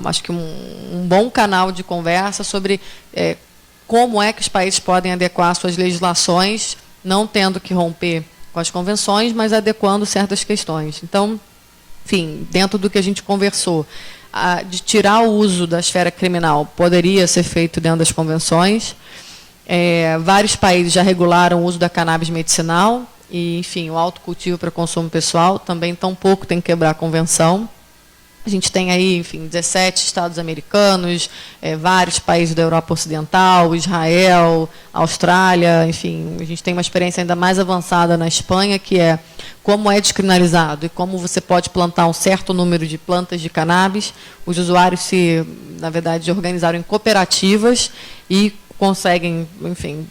acho que um bom canal de conversa sobre como é que os países podem adequar suas legislações, não tendo que romper com as convenções, mas adequando certas questões. Então, enfim, dentro do que a gente conversou, de tirar o uso da esfera criminal poderia ser feito dentro das convenções. Vários países já regularam o uso da cannabis medicinal e, enfim, o autocultivo para consumo pessoal também tampouco tem que quebrar a convenção. A gente tem aí, enfim, 17 estados americanos, vários países da Europa Ocidental, Israel, Austrália, enfim, a gente tem uma experiência ainda mais avançada na Espanha, que é como é descriminalizado e como você pode plantar um certo número de plantas de cannabis. Os usuários na verdade, organizaram em cooperativas e conseguem, enfim,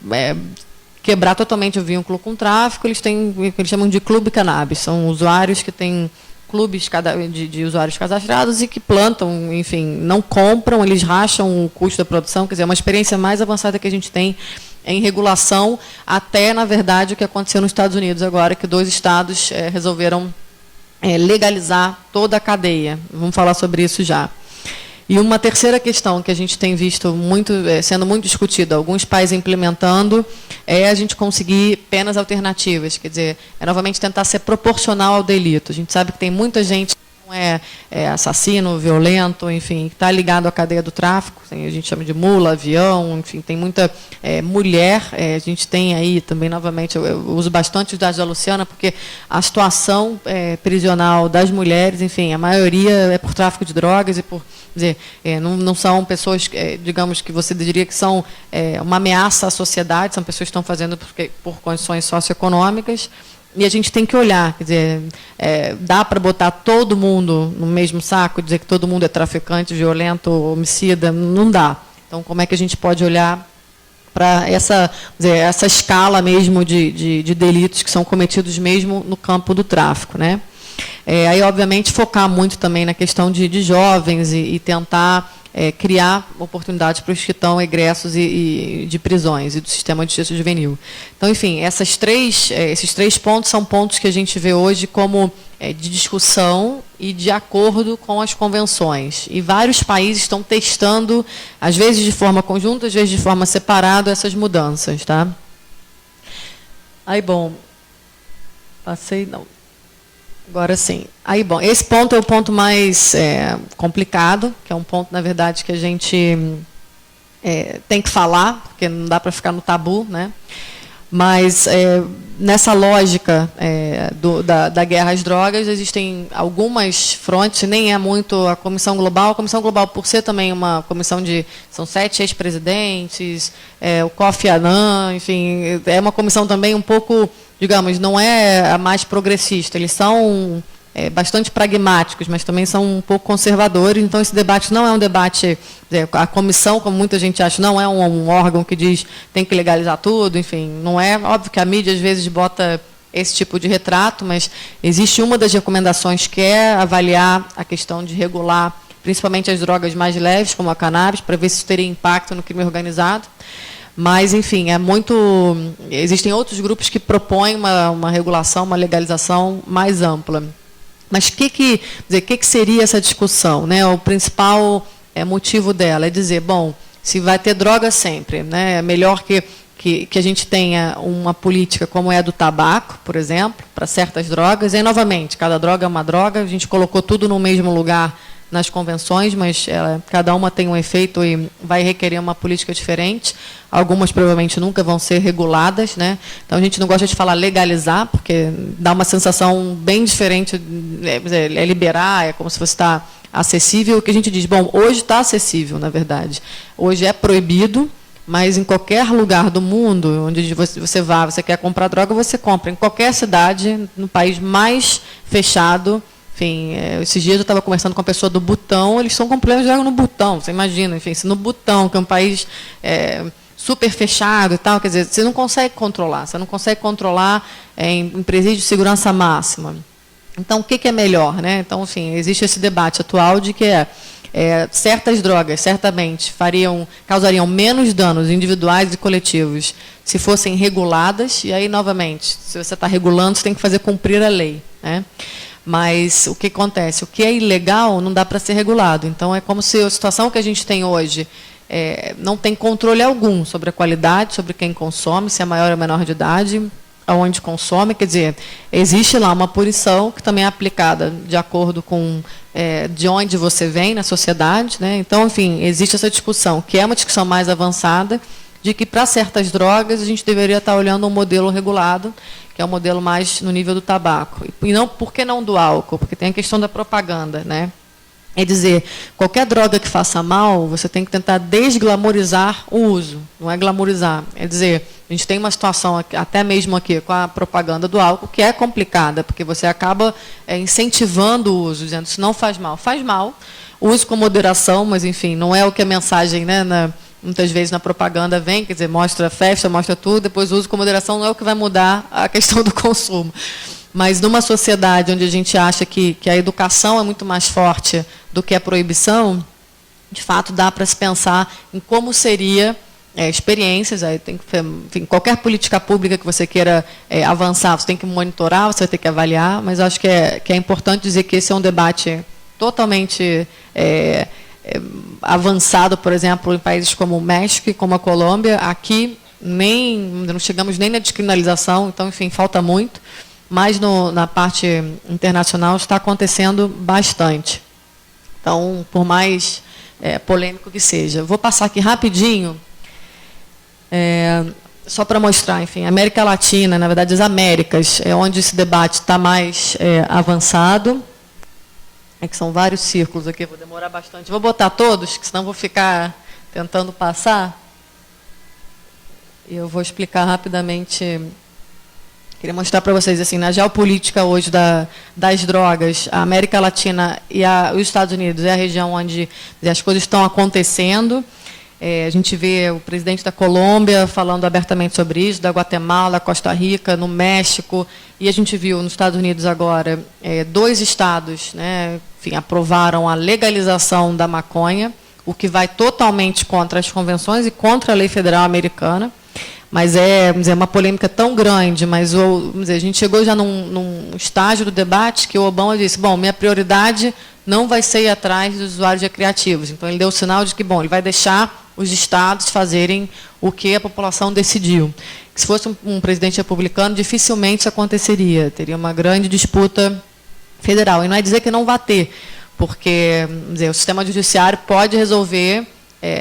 quebrar totalmente o vínculo com o tráfico. Eles têm o que eles chamam de clube cannabis, são usuários que têm clubes de usuários cadastrados e que plantam, enfim, não compram, eles racham o custo da produção. Quer dizer, é uma experiência mais avançada que a gente tem em regulação, até, na verdade, o que aconteceu nos Estados Unidos agora, que 2 estados resolveram legalizar toda a cadeia. Vamos falar sobre isso já. E uma terceira questão que a gente tem visto sendo muito discutida, alguns países implementando, é a gente conseguir penas alternativas, quer dizer, novamente tentar ser proporcional ao delito. A gente sabe que tem muita gente que não é assassino, violento, enfim, que está ligado à cadeia do tráfico, a gente chama de mula, avião, enfim, tem muita mulher, a gente tem aí também, novamente, eu uso bastante os dados da Luciana, porque a situação prisional das mulheres, enfim, a maioria é por tráfico de drogas e por... Quer dizer, não são pessoas, digamos, que você diria que são uma ameaça à sociedade, são pessoas que estão fazendo por condições socioeconômicas, e a gente tem que olhar, quer dizer, dá para botar todo mundo no mesmo saco, dizer que todo mundo é traficante, violento, homicida, não dá. Então, como é que a gente pode olhar para essa escala mesmo de delitos que são cometidos mesmo no campo do tráfico, né? Aí, obviamente, focar muito também na questão de jovens e tentar criar oportunidades para os que estão egressos de prisões e do sistema de justiça juvenil. Então, enfim, esses três pontos são pontos que a gente vê hoje como de discussão e de acordo com as convenções. E vários países estão testando, às vezes de forma conjunta, às vezes de forma separada, essas mudanças. Tá? Aí, bom, passei... não. Agora sim. Aí, bom, esse ponto é o ponto mais complicado, que é um ponto, na verdade, que a gente tem que falar, porque não dá para ficar no tabu, né? Mas, nessa lógica da guerra às drogas, existem algumas frontes, nem é muito a Comissão Global. A Comissão Global, por ser também uma comissão são 7 ex-presidentes, o Kofi Annan, enfim, é uma comissão também um pouco... digamos, não é a mais progressista, eles são bastante pragmáticos, mas também são um pouco conservadores, então esse debate não é um debate, a comissão, como muita gente acha, não é um órgão que diz tem que legalizar tudo, enfim, não é, óbvio que a mídia às vezes bota esse tipo de retrato, mas existe uma das recomendações que é avaliar a questão de regular principalmente as drogas mais leves, como a cannabis, para ver se isso teria impacto no crime organizado. Mas, enfim, existem outros grupos que propõem uma regulação, uma legalização mais ampla. Mas o que seria essa discussão, né? O principal motivo dela é dizer, bom, se vai ter droga sempre, né? É melhor que a gente tenha uma política como é a do tabaco, por exemplo, para certas drogas. E, novamente, cada droga é uma droga, a gente colocou tudo no mesmo lugar nas convenções, mas cada uma tem um efeito e vai requerer uma política diferente. Algumas provavelmente nunca vão ser reguladas, né? Então a gente não gosta de falar legalizar, porque dá uma sensação bem diferente, é liberar, é como se fosse estar acessível. O que a gente diz, bom, hoje está acessível, na verdade. Hoje é proibido, mas em qualquer lugar do mundo, onde você vá, você quer comprar droga, você compra. Em qualquer cidade, no país mais fechado. Enfim, esses dias eu estava conversando com uma pessoa do Butão, eles são com problemas de droga no Butão, você imagina, enfim, se no Butão, que é um país super fechado e tal, quer dizer, você não consegue controlar em presídio de segurança máxima. Então, o que é melhor, né? Então, enfim, existe esse debate atual de que certas drogas, certamente, causariam menos danos individuais e coletivos se fossem reguladas, e aí, novamente, se você está regulando, você tem que fazer cumprir a lei, né? Mas o que acontece? O que é ilegal não dá para ser regulado. Então, é como se a situação que a gente tem hoje não tem controle algum sobre a qualidade, sobre quem consome, se é maior ou menor de idade, aonde consome. Quer dizer, existe lá uma punição que também é aplicada de acordo com de onde você vem na sociedade, né? Então, enfim, existe essa discussão, que é uma discussão mais avançada, de que para certas drogas a gente deveria estar olhando um modelo regulado, que é um modelo mais no nível do tabaco. E não, por que não do álcool? Porque tem a questão da propaganda, né? É dizer, qualquer droga que faça mal, você tem que tentar desglamorizar o uso, não é glamorizar. É dizer, a gente tem uma situação, até mesmo aqui, com a propaganda do álcool, que é complicada, porque você acaba incentivando o uso, dizendo, isso não faz mal. Faz mal, use com moderação, mas, enfim, não é o que a mensagem, né, muitas vezes na propaganda vem, quer dizer, mostra festa, mostra tudo, depois o uso com moderação não é o que vai mudar a questão do consumo. Mas numa sociedade onde a gente acha que a educação é muito mais forte do que a proibição, de fato dá para se pensar em como seria experiências, aí tem que, enfim, qualquer política pública que você queira avançar, você tem que monitorar, você vai ter que avaliar, mas acho que é importante dizer que esse é um debate totalmente avançado, por exemplo, em países como o México e como a Colômbia. Aqui não chegamos nem na descriminalização, então, enfim, falta muito, mas na parte internacional está acontecendo bastante. Então, por mais polêmico que seja. Vou passar aqui rapidinho, só para mostrar, enfim, a América Latina, na verdade, as Américas, é onde esse debate está mais avançado. Que são vários círculos aqui, vou demorar bastante. Vou botar todos, que senão vou ficar tentando passar. E eu vou explicar rapidamente. Queria mostrar para vocês, assim, na geopolítica hoje das drogas, a América Latina e os Estados Unidos é a região onde as coisas estão acontecendo. A gente vê o presidente da Colômbia falando abertamente sobre isso, da Guatemala, Costa Rica, no México, e a gente viu nos Estados Unidos agora 2 estados, né, enfim, aprovaram a legalização da maconha, o que vai totalmente contra as convenções e contra a lei federal americana. Mas vamos dizer, uma polêmica tão grande, mas vamos dizer, a gente chegou já num estágio do debate que o Obama disse, bom, minha prioridade não vai ser ir atrás dos usuários recreativos. Então, ele deu o sinal de que, bom, ele vai deixar os estados fazerem o que a população decidiu. Que se fosse um presidente republicano, dificilmente isso aconteceria. Teria uma grande disputa federal. E não é dizer que não vai ter, porque vamos dizer, o sistema judiciário pode resolver,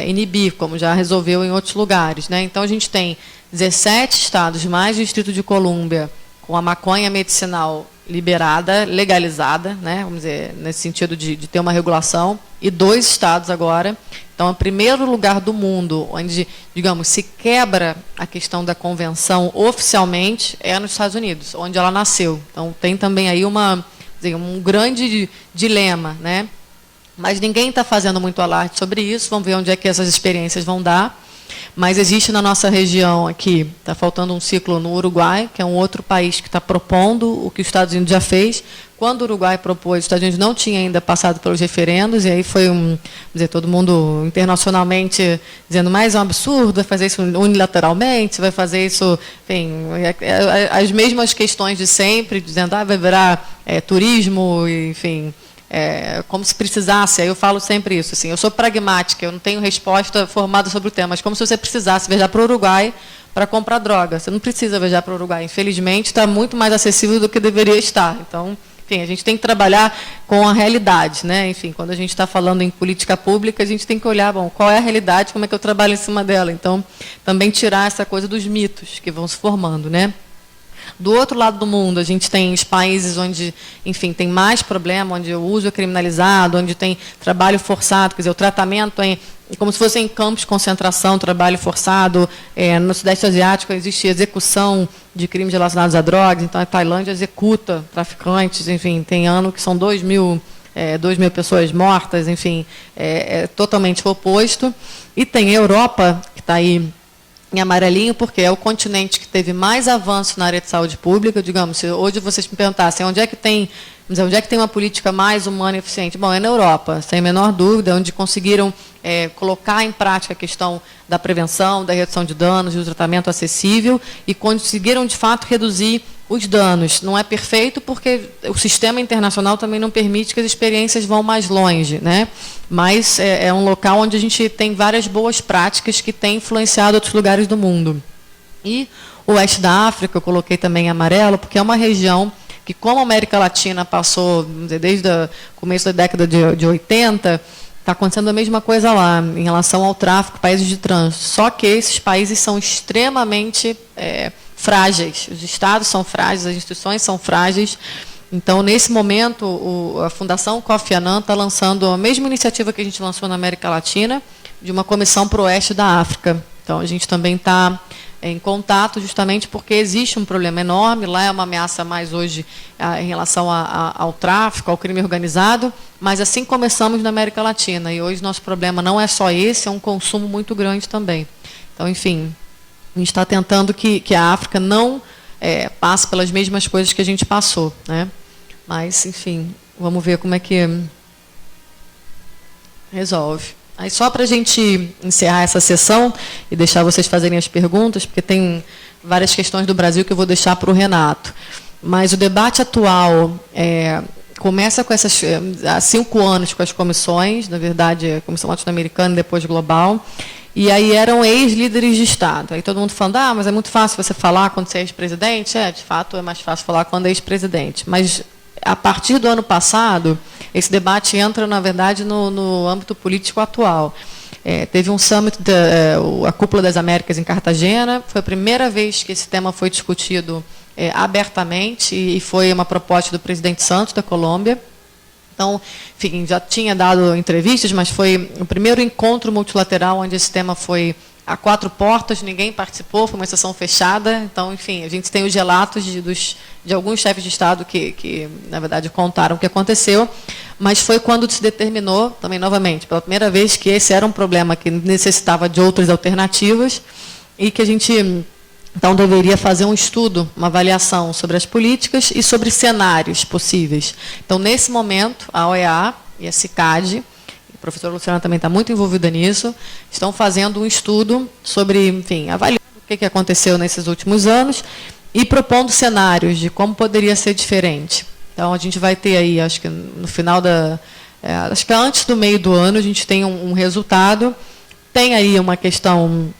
inibir, como já resolveu em outros lugares, né? Então, a gente tem 17 estados, mais o Distrito de Colômbia, com a maconha medicinal liberada, legalizada, né? Vamos dizer, nesse sentido de ter uma regulação, e 2 estados agora. Então, é o primeiro lugar do mundo onde, digamos, se quebra a questão da convenção oficialmente é nos Estados Unidos, onde ela nasceu. Então, tem também aí um grande dilema, né? Mas ninguém está fazendo muito alarde sobre isso, vamos ver onde é que essas experiências vão dar. Mas existe na nossa região aqui, está faltando um ciclo no Uruguai, que é um outro país que está propondo o que os Estados Unidos já fez. Quando o Uruguai propôs, os Estados Unidos não tinha ainda passado pelos referendos, e aí foi dizer, todo mundo internacionalmente dizendo, mais é um absurdo, vai fazer isso unilateralmente, vai fazer isso, enfim, as mesmas questões de sempre, dizendo, vai virar turismo, enfim, como se precisasse. Aí eu falo sempre isso, assim, eu sou pragmática, eu não tenho resposta formada sobre o tema, mas como se você precisasse viajar para o Uruguai para comprar droga. Você não precisa viajar para o Uruguai. Infelizmente, está muito mais acessível do que deveria estar. Então, enfim, a gente tem que trabalhar com a realidade, né? Enfim, quando a gente está falando em política pública, a gente tem que olhar, bom, qual é a realidade, como é que eu trabalho em cima dela. Então, também tirar essa coisa dos mitos que vão se formando, né? Do outro lado do mundo, a gente tem os países onde, enfim, tem mais problema, onde o uso é criminalizado, onde tem trabalho forçado, quer dizer, o tratamento é como se fosse em campos de concentração, trabalho forçado. No Sudeste Asiático existe execução de crimes relacionados a drogas, então a Tailândia executa traficantes, enfim, tem ano que são 2 mil pessoas mortas, enfim, é totalmente o oposto. E tem a Europa, que está aí em amarelinho, porque é o continente que teve mais avanço na área de saúde pública. Digamos, se hoje vocês me perguntassem onde é que tem uma política mais humana e eficiente, bom, é na Europa, sem a menor dúvida, onde conseguiram colocar em prática a questão da prevenção, da redução de danos, do tratamento acessível, e conseguiram, de fato, reduzir os danos. Não é perfeito, porque o sistema internacional também não permite que as experiências vão mais longe, né? Mas é um local onde a gente tem várias boas práticas que têm influenciado outros lugares do mundo. E o oeste da África, eu coloquei também em amarelo, porque é uma região que, como a América Latina passou, vamos dizer, desde o começo da década de 80, está acontecendo a mesma coisa lá, em relação ao tráfico, países de trânsito. Só que esses países são extremamente frágeis. Os estados são frágeis, as instituições são frágeis. Então, nesse momento, a Fundação Kofi Annan está lançando a mesma iniciativa que a gente lançou na América Latina, de uma comissão para o oeste da África. Então, a gente também está em contato, justamente porque existe um problema enorme. Lá é uma ameaça mais hoje em relação ao tráfico, ao crime organizado, mas assim começamos na América Latina. E hoje nosso problema não é só esse, é um consumo muito grande também. Então, enfim, a gente está tentando que a África não passe pelas mesmas coisas que a gente passou, né? Mas, enfim, vamos ver como é que resolve. Aí, só para a gente encerrar essa sessão e deixar vocês fazerem as perguntas, porque tem várias questões do Brasil que eu vou deixar para o Renato. Mas o debate atual começa com há 5 anos com as comissões, na verdade, a Comissão Latino-Americana e depois Global, e aí eram ex-líderes de Estado. Aí todo mundo falando, mas é muito fácil você falar quando você é ex-presidente. De fato, é mais fácil falar quando é ex-presidente. Mas, a partir do ano passado, esse debate entra, na verdade, no âmbito político atual. Teve um summit, a Cúpula das Américas em Cartagena, foi a primeira vez que esse tema foi discutido abertamente, e foi uma proposta do presidente Santos, da Colômbia. Então, enfim, já tinha dado entrevistas, mas foi o primeiro encontro multilateral onde esse tema foi a 4 portas, ninguém participou, foi uma sessão fechada. Então, enfim, a gente tem os relatos de alguns chefes de Estado que, na verdade, contaram o que aconteceu, mas foi quando se determinou, também novamente, pela primeira vez, que esse era um problema que necessitava de outras alternativas e que a gente, então, deveria fazer um estudo, uma avaliação sobre as políticas e sobre cenários possíveis. Então, nesse momento, a OEA e a CICAD, a professora Luciana também está muito envolvida nisso, estão fazendo um estudo sobre, enfim, avaliando o que aconteceu nesses últimos anos e propondo cenários de como poderia ser diferente. Então, a gente vai ter aí, acho que no final acho que antes do meio do ano, a gente tem um resultado. Tem aí uma questão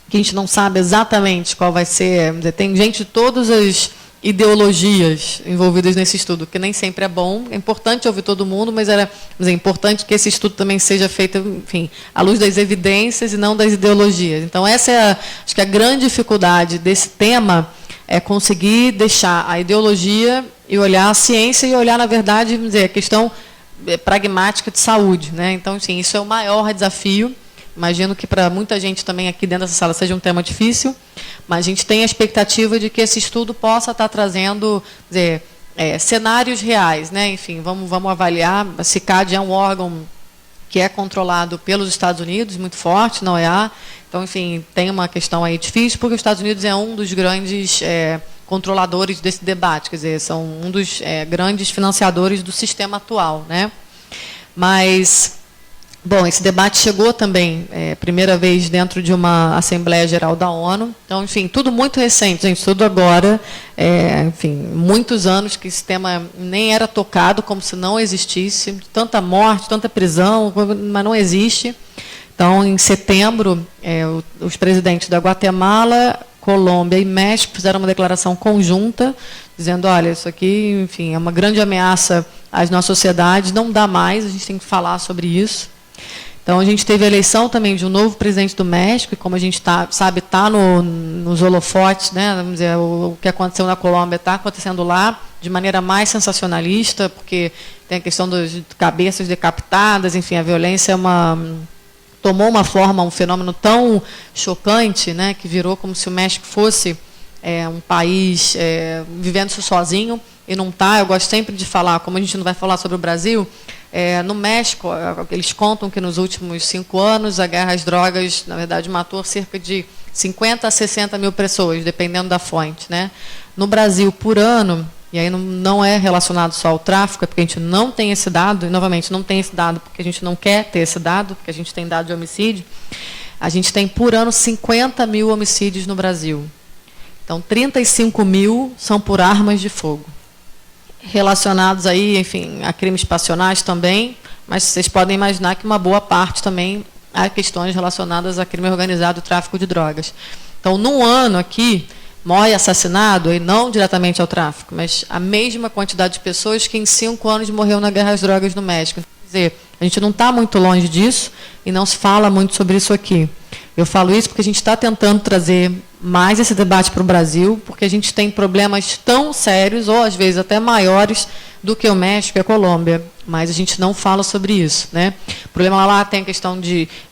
que a gente não sabe exatamente qual vai ser. Tem gente de todas as ideologias envolvidas nesse estudo, que nem sempre é bom. É importante ouvir todo mundo, mas é importante que esse estudo também seja feito, enfim, à luz das evidências e não das ideologias. Então, essa é, acho que a grande dificuldade desse tema, é conseguir deixar a ideologia e olhar a ciência e olhar, na verdade, vamos dizer, a questão pragmática de saúde, né? Então, assim, isso é o maior desafio. Imagino que para muita gente também aqui dentro dessa sala seja um tema difícil, mas a gente tem a expectativa de que esse estudo possa estar trazendo, cenários reais, né? Enfim, vamos avaliar. A CICAD é um órgão que é controlado pelos Estados Unidos, muito forte, na OEA. Então, enfim, tem uma questão aí difícil, porque os Estados Unidos é um dos grandes controladores desse debate, quer dizer, são um dos grandes financiadores do sistema atual, né? Mas, bom, esse debate chegou também, primeira vez dentro de uma Assembleia Geral da ONU. Então, enfim, tudo muito recente, gente, tudo agora, enfim, muitos anos que esse tema nem era tocado, como se não existisse, tanta morte, tanta prisão, mas não existe. Então, em setembro, os presidentes da Guatemala, Colômbia e México fizeram uma declaração conjunta, dizendo, olha, isso aqui, enfim, é uma grande ameaça às nossas sociedades, não dá mais, a gente tem que falar sobre isso. Então, a gente teve a eleição também de um novo presidente do México, e como a gente sabe, está nos holofotes, né, vamos dizer, o que aconteceu na Colômbia está acontecendo lá, de maneira mais sensacionalista, porque tem a questão das cabeças decapitadas, enfim, a violência tomou uma forma, um fenômeno tão chocante, né, que virou como se o México fosse um país vivendo isso sozinho, e não está. Eu gosto sempre de falar, como a gente não vai falar sobre o Brasil, no México, eles contam que nos últimos 5 anos a guerra às drogas, na verdade, matou cerca de 50 a 60 mil pessoas, dependendo da fonte, né? No Brasil, por ano, e aí não é relacionado só ao tráfico, é porque a gente não tem esse dado, e novamente não tem esse dado porque a gente não quer ter esse dado, porque a gente tem dado de homicídio, a gente tem por ano 50 mil homicídios no Brasil. Então, 35 mil são por armas de fogo. Relacionados aí, enfim, a crimes passionais também, mas vocês podem imaginar que uma boa parte também há questões relacionadas a crime organizado e tráfico de drogas. Então, num ano aqui, morre assassinado, e não diretamente ao tráfico, mas a mesma quantidade de pessoas que em 5 anos morreu na guerra às drogas no México. Quer dizer, a gente não está muito longe disso e não se fala muito sobre isso aqui. Eu falo isso porque a gente está tentando trazer mais esse debate para o Brasil, porque a gente tem problemas tão sérios, ou às vezes até maiores, do que o México e a Colômbia, mas a gente não fala sobre isso, né? O problema lá tem a questão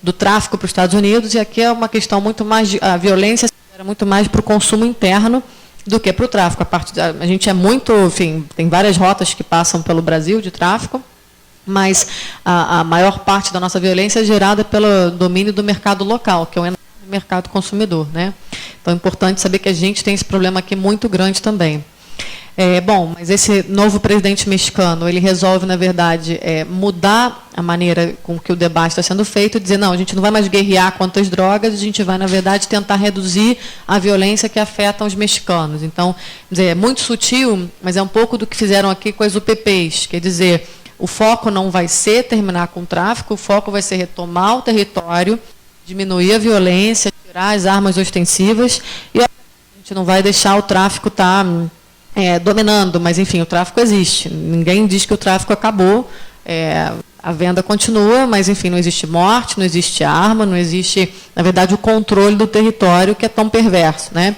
do tráfico para os Estados Unidos, e aqui é uma questão muito mais a violência era muito mais para o consumo interno do que para o tráfico. A gente é muito, enfim, tem várias rotas que passam pelo Brasil de tráfico, mas a maior parte da nossa violência é gerada pelo domínio do mercado local, que é o mercado consumidor, né? Então é importante saber que a gente tem esse problema aqui muito grande também. Bom, mas esse novo presidente mexicano, ele resolve, na verdade, mudar a maneira com que o debate está sendo feito, e dizer, não, a gente não vai mais guerrear contra as drogas, a gente vai, na verdade, tentar reduzir a violência que afeta os mexicanos. Então, quer dizer, é muito sutil, mas é um pouco do que fizeram aqui com as UPPs, quer dizer, o foco não vai ser terminar com o tráfico, o foco vai ser retomar o território, diminuir a violência, tirar as armas ostensivas, e a gente não vai deixar o tráfico estar dominando, mas, enfim, o tráfico existe. Ninguém diz que o tráfico acabou, a venda continua, mas, enfim, não existe morte, não existe arma, não existe, na verdade, o controle do território, que é tão perverso, né?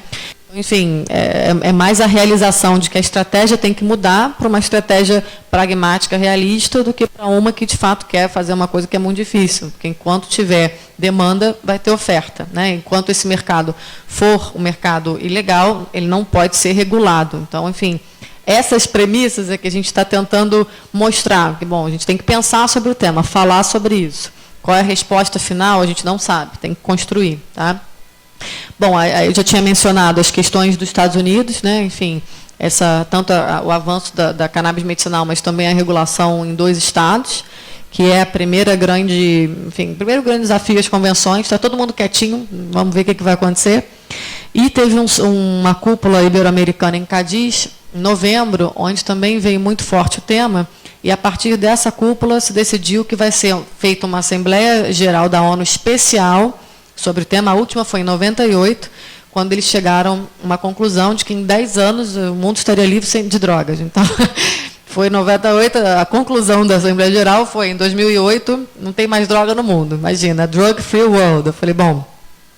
Enfim, é mais a realização de que a estratégia tem que mudar para uma estratégia pragmática, realista, do que para uma que, de fato, quer fazer uma coisa que é muito difícil. Porque, enquanto tiver demanda, vai ter oferta, né? Enquanto esse mercado for um mercado ilegal, ele não pode ser regulado. Então, enfim, essas premissas é que a gente está tentando mostrar. Que, bom, a gente tem que pensar sobre o tema, falar sobre isso. Qual é a resposta final, a gente não sabe, tem que construir, tá? Bom, eu já tinha mencionado as questões dos Estados Unidos, né? Enfim, tanto o avanço da cannabis medicinal, mas também a regulação em 2 estados, que é a primeiro grande desafio às convenções. Está todo mundo quietinho, vamos ver o que vai acontecer. E teve uma cúpula ibero-americana em Cádiz, em novembro, onde também veio muito forte o tema, e a partir dessa cúpula se decidiu que vai ser feita uma Assembleia Geral da ONU especial sobre o tema. A última foi em 98, quando eles chegaram a uma conclusão de que em 10 anos o mundo estaria livre de drogas. Então, foi em 98, a conclusão da Assembleia Geral foi em 2008, não tem mais droga no mundo. Imagina, drug free world. Eu falei, bom,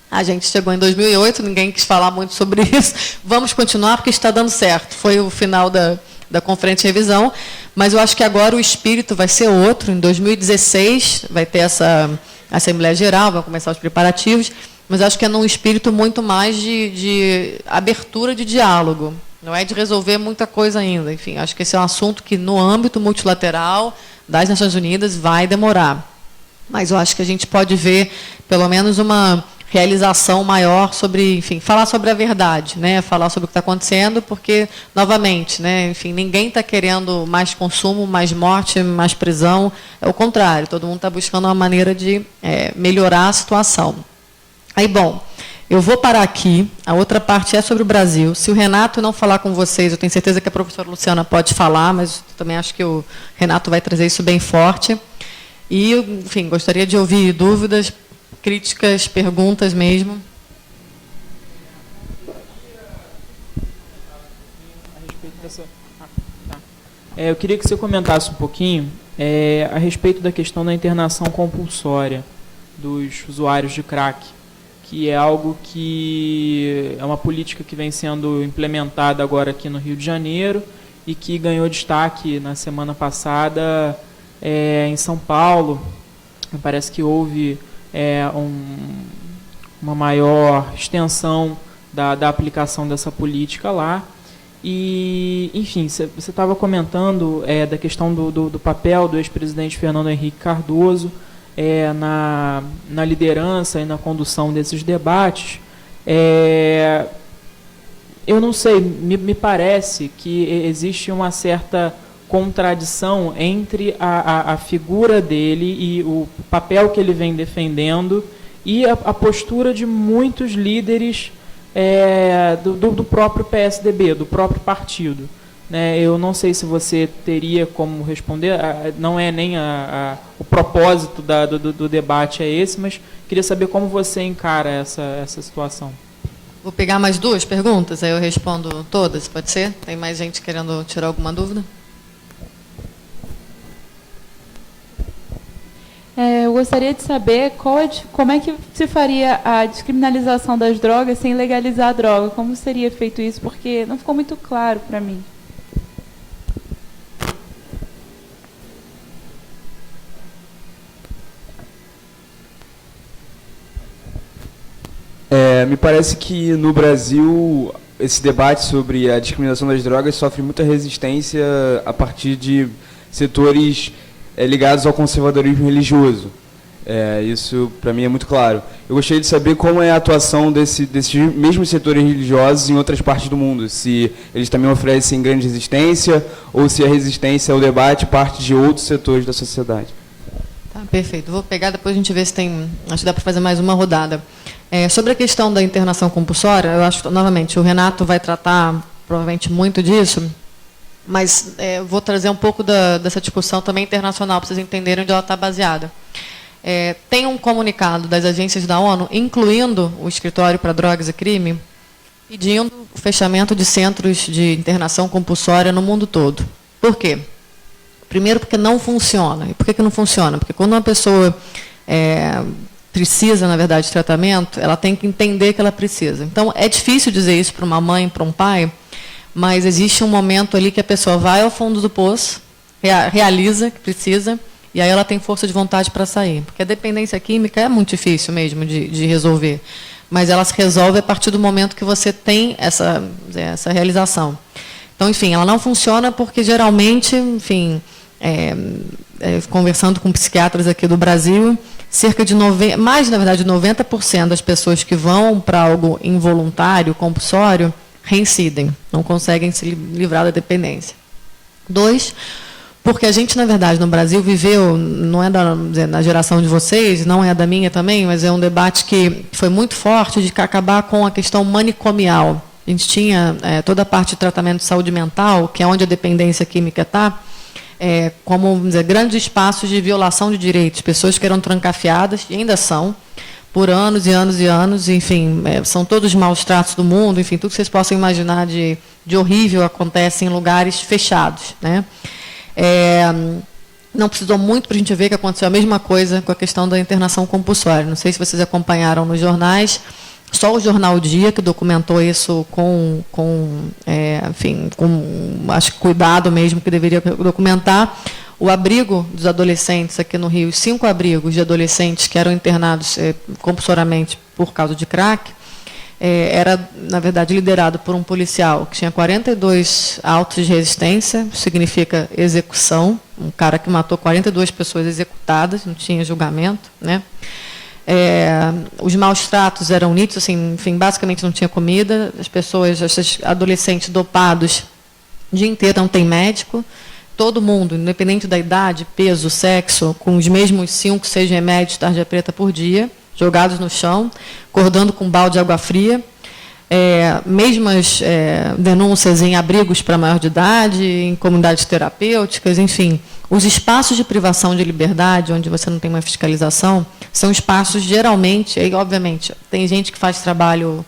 a gente chegou em 2008, ninguém quis falar muito sobre isso, vamos continuar porque está dando certo. Foi o final da conferência de revisão, mas eu acho que agora o espírito vai ser outro. Em 2016 vai ter essa Assembleia Geral, vão começar os preparativos, mas acho que é num espírito muito mais de abertura de diálogo, não é de resolver muita coisa ainda. Enfim, acho que esse é um assunto que, no âmbito multilateral das Nações Unidas, vai demorar. mas eu acho que a gente pode ver, pelo menos, uma realização maior sobre, enfim, falar sobre a verdade, né? Falar sobre o que está acontecendo, porque, novamente, né? Enfim, ninguém está querendo mais consumo, mais morte, mais prisão. É o contrário, todo mundo está buscando uma maneira de melhorar a situação. Aí, bom, eu vou parar aqui. A outra parte é sobre o Brasil. Se o Renato não falar com vocês, eu tenho certeza que a professora Luciana pode falar, mas eu também acho que o Renato vai trazer isso bem forte. E, enfim, gostaria de ouvir dúvidas, críticas, perguntas mesmo. Eu queria que você comentasse um pouquinho a respeito da questão da internação compulsória dos usuários de crack, que é algo que é uma política que vem sendo implementada agora aqui no Rio de Janeiro e que ganhou destaque na semana passada em São Paulo. Me parece que houve uma maior extensão da aplicação dessa política lá. E, enfim, você estava comentando da questão do papel do ex-presidente Fernando Henrique Cardoso na liderança e na condução desses debates. Eu não sei, me parece que existe uma certa contradição entre a figura dele e o papel que ele vem defendendo e a postura de muitos líderes do próprio PSDB, do próprio partido. Eu não sei se você teria como responder, não é nem o propósito do debate é esse, mas queria saber como você encara essa situação. Vou pegar mais duas perguntas, aí eu respondo todas, pode ser? Tem mais gente querendo tirar alguma dúvida? Eu gostaria de saber como é que se faria a descriminalização das drogas sem legalizar a droga. Como seria feito isso? Porque não ficou muito claro para mim. Me parece que no Brasil esse debate sobre a discriminação das drogas sofre muita resistência a partir de setores ligados ao conservadorismo religioso. Isso, para mim, é muito claro. Eu gostaria de saber como é a atuação desses mesmos setores religiosos em outras partes do mundo. Se eles também oferecem grande resistência ou se a resistência ao debate parte de outros setores da sociedade. Tá, perfeito. Vou pegar, depois a gente vê se tem... Acho que dá para fazer mais uma rodada. Sobre a questão da internação compulsória, eu acho que, novamente, o Renato vai tratar, provavelmente, muito disso, mas vou trazer um pouco dessa discussão também internacional, para vocês entenderem onde ela está baseada. Tem um comunicado das agências da ONU, incluindo o Escritório para Drogas e Crime, pedindo o fechamento de centros de internação compulsória no mundo todo. Por quê? Primeiro, porque não funciona. E por que não funciona? Porque quando uma pessoa precisa, na verdade, de tratamento, ela tem que entender que ela precisa. Então, é difícil dizer isso para uma mãe, para um pai, mas existe um momento ali que a pessoa vai ao fundo do poço, realiza que precisa, e aí ela tem força de vontade para sair. Porque a dependência química é muito difícil mesmo de resolver, mas ela se resolve a partir do momento que você tem essa realização. Então, enfim, ela não funciona porque, geralmente, enfim, conversando com psiquiatras aqui do Brasil, cerca de 90% das pessoas que vão para algo involuntário, compulsório, reincidem, não conseguem se livrar da dependência. 2, porque a gente, na verdade, no Brasil viveu, não é da geração de vocês, não é da minha também, mas é um debate que foi muito forte de acabar com a questão manicomial. A gente tinha toda a parte de tratamento de saúde mental, que é onde a dependência química está, como, vamos dizer, grandes espaços de violação de direitos, pessoas que eram trancafiadas, e ainda são, por anos e anos e anos, enfim, são todos os maus tratos do mundo, enfim, tudo que vocês possam imaginar de horrível acontece em lugares fechados. Não precisou muito para a gente ver que aconteceu a mesma coisa com a questão da internação compulsória. Não sei se vocês acompanharam nos jornais, só o Jornal Dia, que documentou isso enfim, com acho que cuidado mesmo que deveria documentar, o abrigo dos adolescentes aqui no Rio, 5 abrigos de adolescentes que eram internados compulsoriamente por causa de crack, era, na verdade, liderado por um policial que tinha 42 autos de resistência, significa execução, um cara que matou 42 pessoas executadas, não tinha julgamento, né? Os maus tratos eram nítidos, assim, enfim, basicamente não tinha comida, as pessoas, esses adolescentes dopados, o dia inteiro não tem médico, todo mundo, independente da idade, peso, sexo, com os mesmos 5, 6 remédios tarja preta por dia, jogados no chão, acordando com um balde de água fria, mesmas denúncias em abrigos para maior de idade, em comunidades terapêuticas, enfim. Os espaços de privação de liberdade, onde você não tem uma fiscalização, são espaços, geralmente, aí, obviamente, tem gente que faz trabalho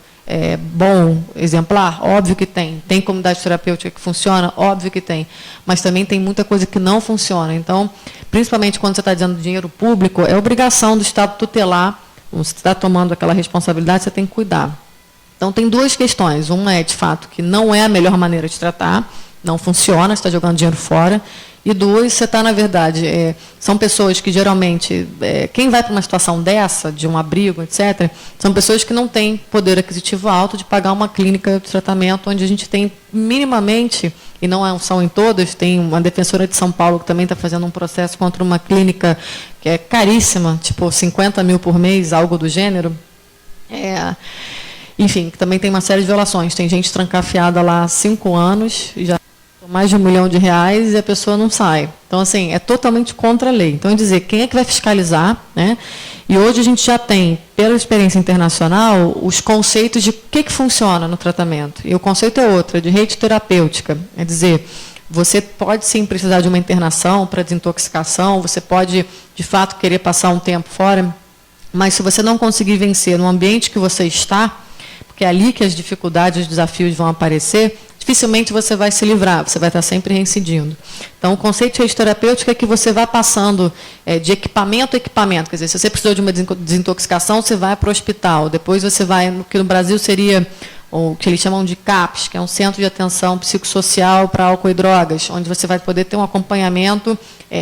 bom, exemplar, óbvio que tem. Tem comunidade terapêutica que funciona, óbvio que tem. Mas também tem muita coisa que não funciona. Então, principalmente quando você está dizendo dinheiro público, é obrigação do Estado tutelar. Você está tomando aquela responsabilidade, você tem que cuidar. Então, tem duas questões. Uma é, de fato, que não é a melhor maneira de tratar, não funciona, você está jogando dinheiro fora. E duas, você está, na verdade, são pessoas que, geralmente, quem vai para uma situação dessa, de um abrigo, etc., são pessoas que não têm poder aquisitivo alto de pagar uma clínica de tratamento onde a gente tem, minimamente, e não são em todas, tem uma defensora de São Paulo que também está fazendo um processo contra uma clínica que é caríssima, tipo 50 mil por mês, algo do gênero. Enfim, que também tem uma série de violações. Tem gente trancafiada lá há 5 anos, e já mais de R$1 milhão e a pessoa não sai. Então, assim, é totalmente contra a lei. Então, é dizer, quem é que vai fiscalizar, né? E hoje a gente já tem, pela experiência internacional, os conceitos de o que funciona no tratamento. E o conceito é outro, é de rede terapêutica. É dizer, você pode sim precisar de uma internação para desintoxicação, você pode, de fato, querer passar um tempo fora, mas se você não conseguir vencer no ambiente que você está, porque é ali que as dificuldades, os desafios vão aparecer, dificilmente você vai se livrar, você vai estar sempre reincidindo. Então, o conceito de rede terapêutica é que você vai passando de equipamento a equipamento. Quer dizer, se você precisou de uma desintoxicação, você vai para o hospital. Depois você vai, no que no Brasil seria o que eles chamam de CAPS, que é um Centro de Atenção Psicossocial para Álcool e Drogas, onde você vai poder ter um acompanhamento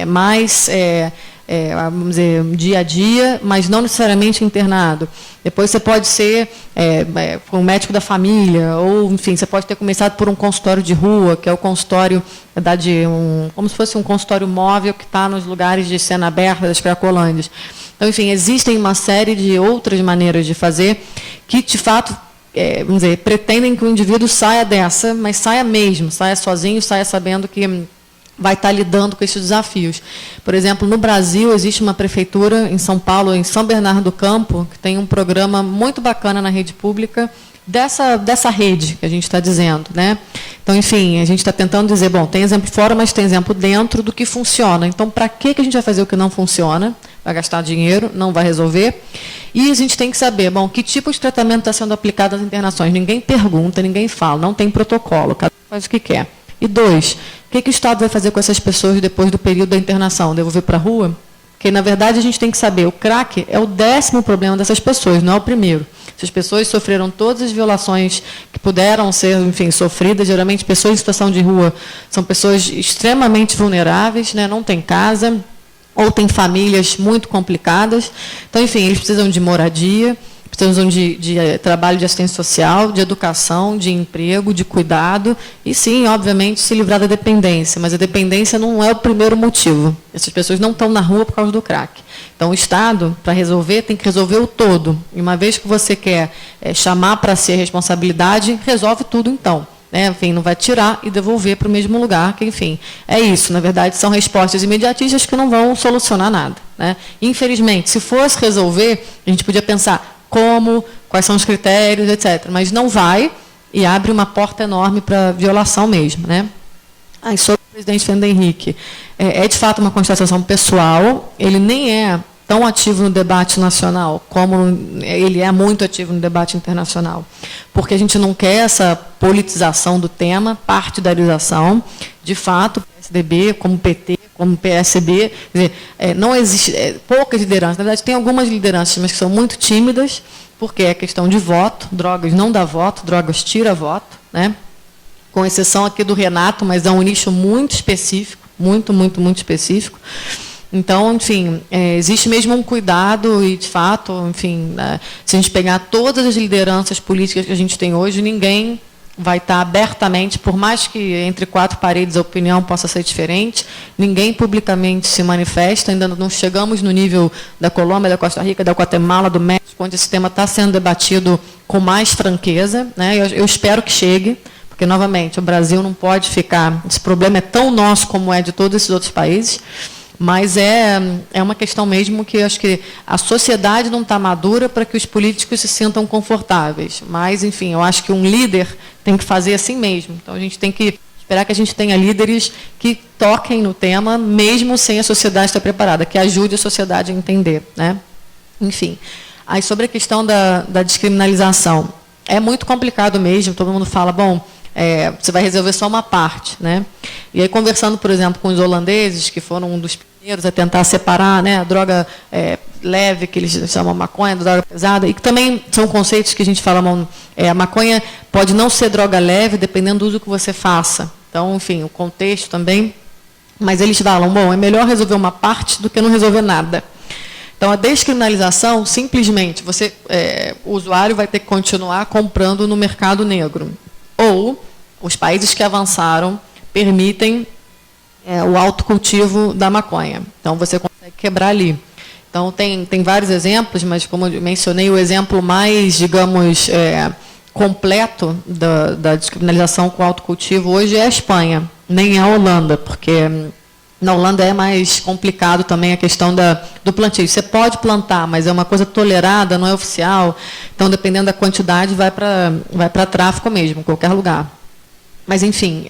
mais... vamos dizer, dia a dia, mas não necessariamente internado. Depois você pode ser um médico da família, ou, enfim, você pode ter começado por um consultório de rua, que é o consultório, como se fosse um consultório móvel que está nos lugares de cena aberta das Cracolândias. Então, enfim, existem uma série de outras maneiras de fazer que, de fato, vamos dizer, pretendem que o indivíduo saia dessa, mas saia mesmo, saia sozinho, saia sabendo que vai estar lidando com esses desafios. Por exemplo, no Brasil, existe uma prefeitura, em São Paulo, em São Bernardo do Campo, que tem um programa muito bacana na rede pública, dessa rede que a gente está dizendo, né? Então, enfim, a gente está tentando dizer, bom, tem exemplo fora, mas tem exemplo dentro do que funciona. Então, para que a gente vai fazer o que não funciona? Vai gastar dinheiro, não vai resolver. E a gente tem que saber, bom, que tipo de tratamento está sendo aplicado nas internações. Ninguém pergunta, ninguém fala, não tem protocolo, cada um faz o que quer. E 2, o que o Estado vai fazer com essas pessoas depois do período da internação? Devolver para a rua? Porque, na verdade, a gente tem que saber, o crack é o 10º problema dessas pessoas, não é o primeiro. Essas pessoas sofreram todas as violações que puderam ser, enfim, sofridas. Geralmente, pessoas em situação de rua são pessoas extremamente vulneráveis, né? Não têm casa, ou têm famílias muito complicadas. Então, enfim, eles precisam de moradia, precisam de trabalho de assistência social, de educação, de emprego, de cuidado e, sim, obviamente, se livrar da dependência. Mas a dependência não é o primeiro motivo. Essas pessoas não estão na rua por causa do crack. Então, o Estado, para resolver, tem que resolver o todo. E uma vez que você quer chamar para si a responsabilidade, resolve tudo então. Enfim, não vai tirar e devolver para o mesmo lugar, que, enfim, é isso. Na verdade, são respostas imediatistas que não vão solucionar nada, né? Infelizmente, se fosse resolver, a gente podia pensar como, quais são os critérios, etc. Mas não vai e abre uma porta enorme para violação mesmo, né? Sobre o presidente Fernando Henrique, de fato uma constatação pessoal, ele nem é tão ativo no debate nacional como ele é muito ativo no debate internacional, porque a gente não quer essa politização do tema, partidarização. De fato, o PSDB, como PT, como PSB, quer dizer, não existe poucas lideranças. Na verdade, tem algumas lideranças, mas que são muito tímidas, porque é questão de voto, drogas não dá voto, drogas tira voto, né? Com exceção aqui do Renato, mas é um nicho muito específico, muito, muito, muito específico. Então, enfim, existe mesmo um cuidado e, de fato, enfim, se a gente pegar todas as lideranças políticas que a gente tem hoje, ninguém vai estar abertamente, por mais que entre quatro paredes a opinião possa ser diferente, ninguém publicamente se manifesta, ainda não chegamos no nível da Colômbia, da Costa Rica, da Guatemala, do México, onde esse tema está sendo debatido com mais franqueza, né? Eu espero que chegue, porque, novamente, o Brasil não pode ficar... Esse problema é tão nosso como é de todos esses outros países, mas é uma questão mesmo que eu acho que a sociedade não está madura para que os políticos se sintam confortáveis. Mas, enfim, eu acho que um líder tem que fazer assim mesmo. Então, a gente tem que esperar que a gente tenha líderes que toquem no tema, mesmo sem a sociedade estar preparada, que ajude a sociedade a entender, né? Enfim. Aí, sobre a questão da descriminalização, é muito complicado mesmo, todo mundo fala, bom, você vai resolver só uma parte, né? E aí, conversando, por exemplo, com os holandeses, que foram um dos primeiros a tentar separar, né, a droga leve, que eles chamam maconha, da droga pesada, e que também são conceitos que a gente fala, a maconha pode não ser droga leve, dependendo do uso que você faça. Então, enfim, o contexto também. Mas eles falam, bom, é melhor resolver uma parte do que não resolver nada. Então, a descriminalização, simplesmente, o usuário vai ter que continuar comprando no mercado negro. Ou os países que avançaram permitem o autocultivo da maconha. Então, você consegue quebrar ali. Então, tem vários exemplos, mas, como eu mencionei, o exemplo mais, digamos, completo da descriminalização com autocultivo hoje é a Espanha, nem a Holanda, porque na Holanda é mais complicado também a questão do plantio. Você pode plantar, mas é uma coisa tolerada, não é oficial. Então, dependendo da quantidade, vai para tráfico mesmo, em qualquer lugar. Mas, enfim,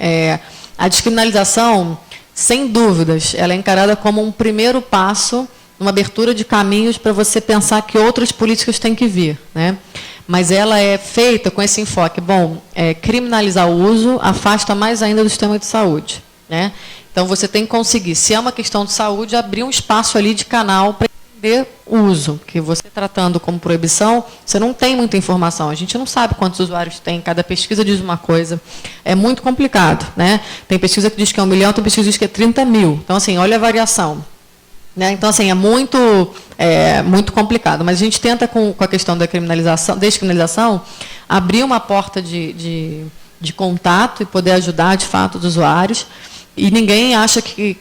a descriminalização, sem dúvidas, ela é encarada como um primeiro passo, uma abertura de caminhos para você pensar que outras políticas têm que vir, né? Mas ela é feita com esse enfoque. Bom, criminalizar o uso afasta mais ainda do sistema de saúde, né? Então, você tem que conseguir, se é uma questão de saúde, abrir um espaço ali de canal para entender o uso. Porque você tratando como proibição, você não tem muita informação. A gente não sabe quantos usuários tem, cada pesquisa diz uma coisa. É muito complicado, né? Tem pesquisa que diz que é 1 milhão, tem pesquisa que diz que é 30 mil. Então, assim, olha a variação. Né? Então, assim, é muito complicado. Mas a gente tenta, com a questão da descriminalização, abrir uma porta de contato e poder ajudar, de fato, os usuários. E ninguém acha que,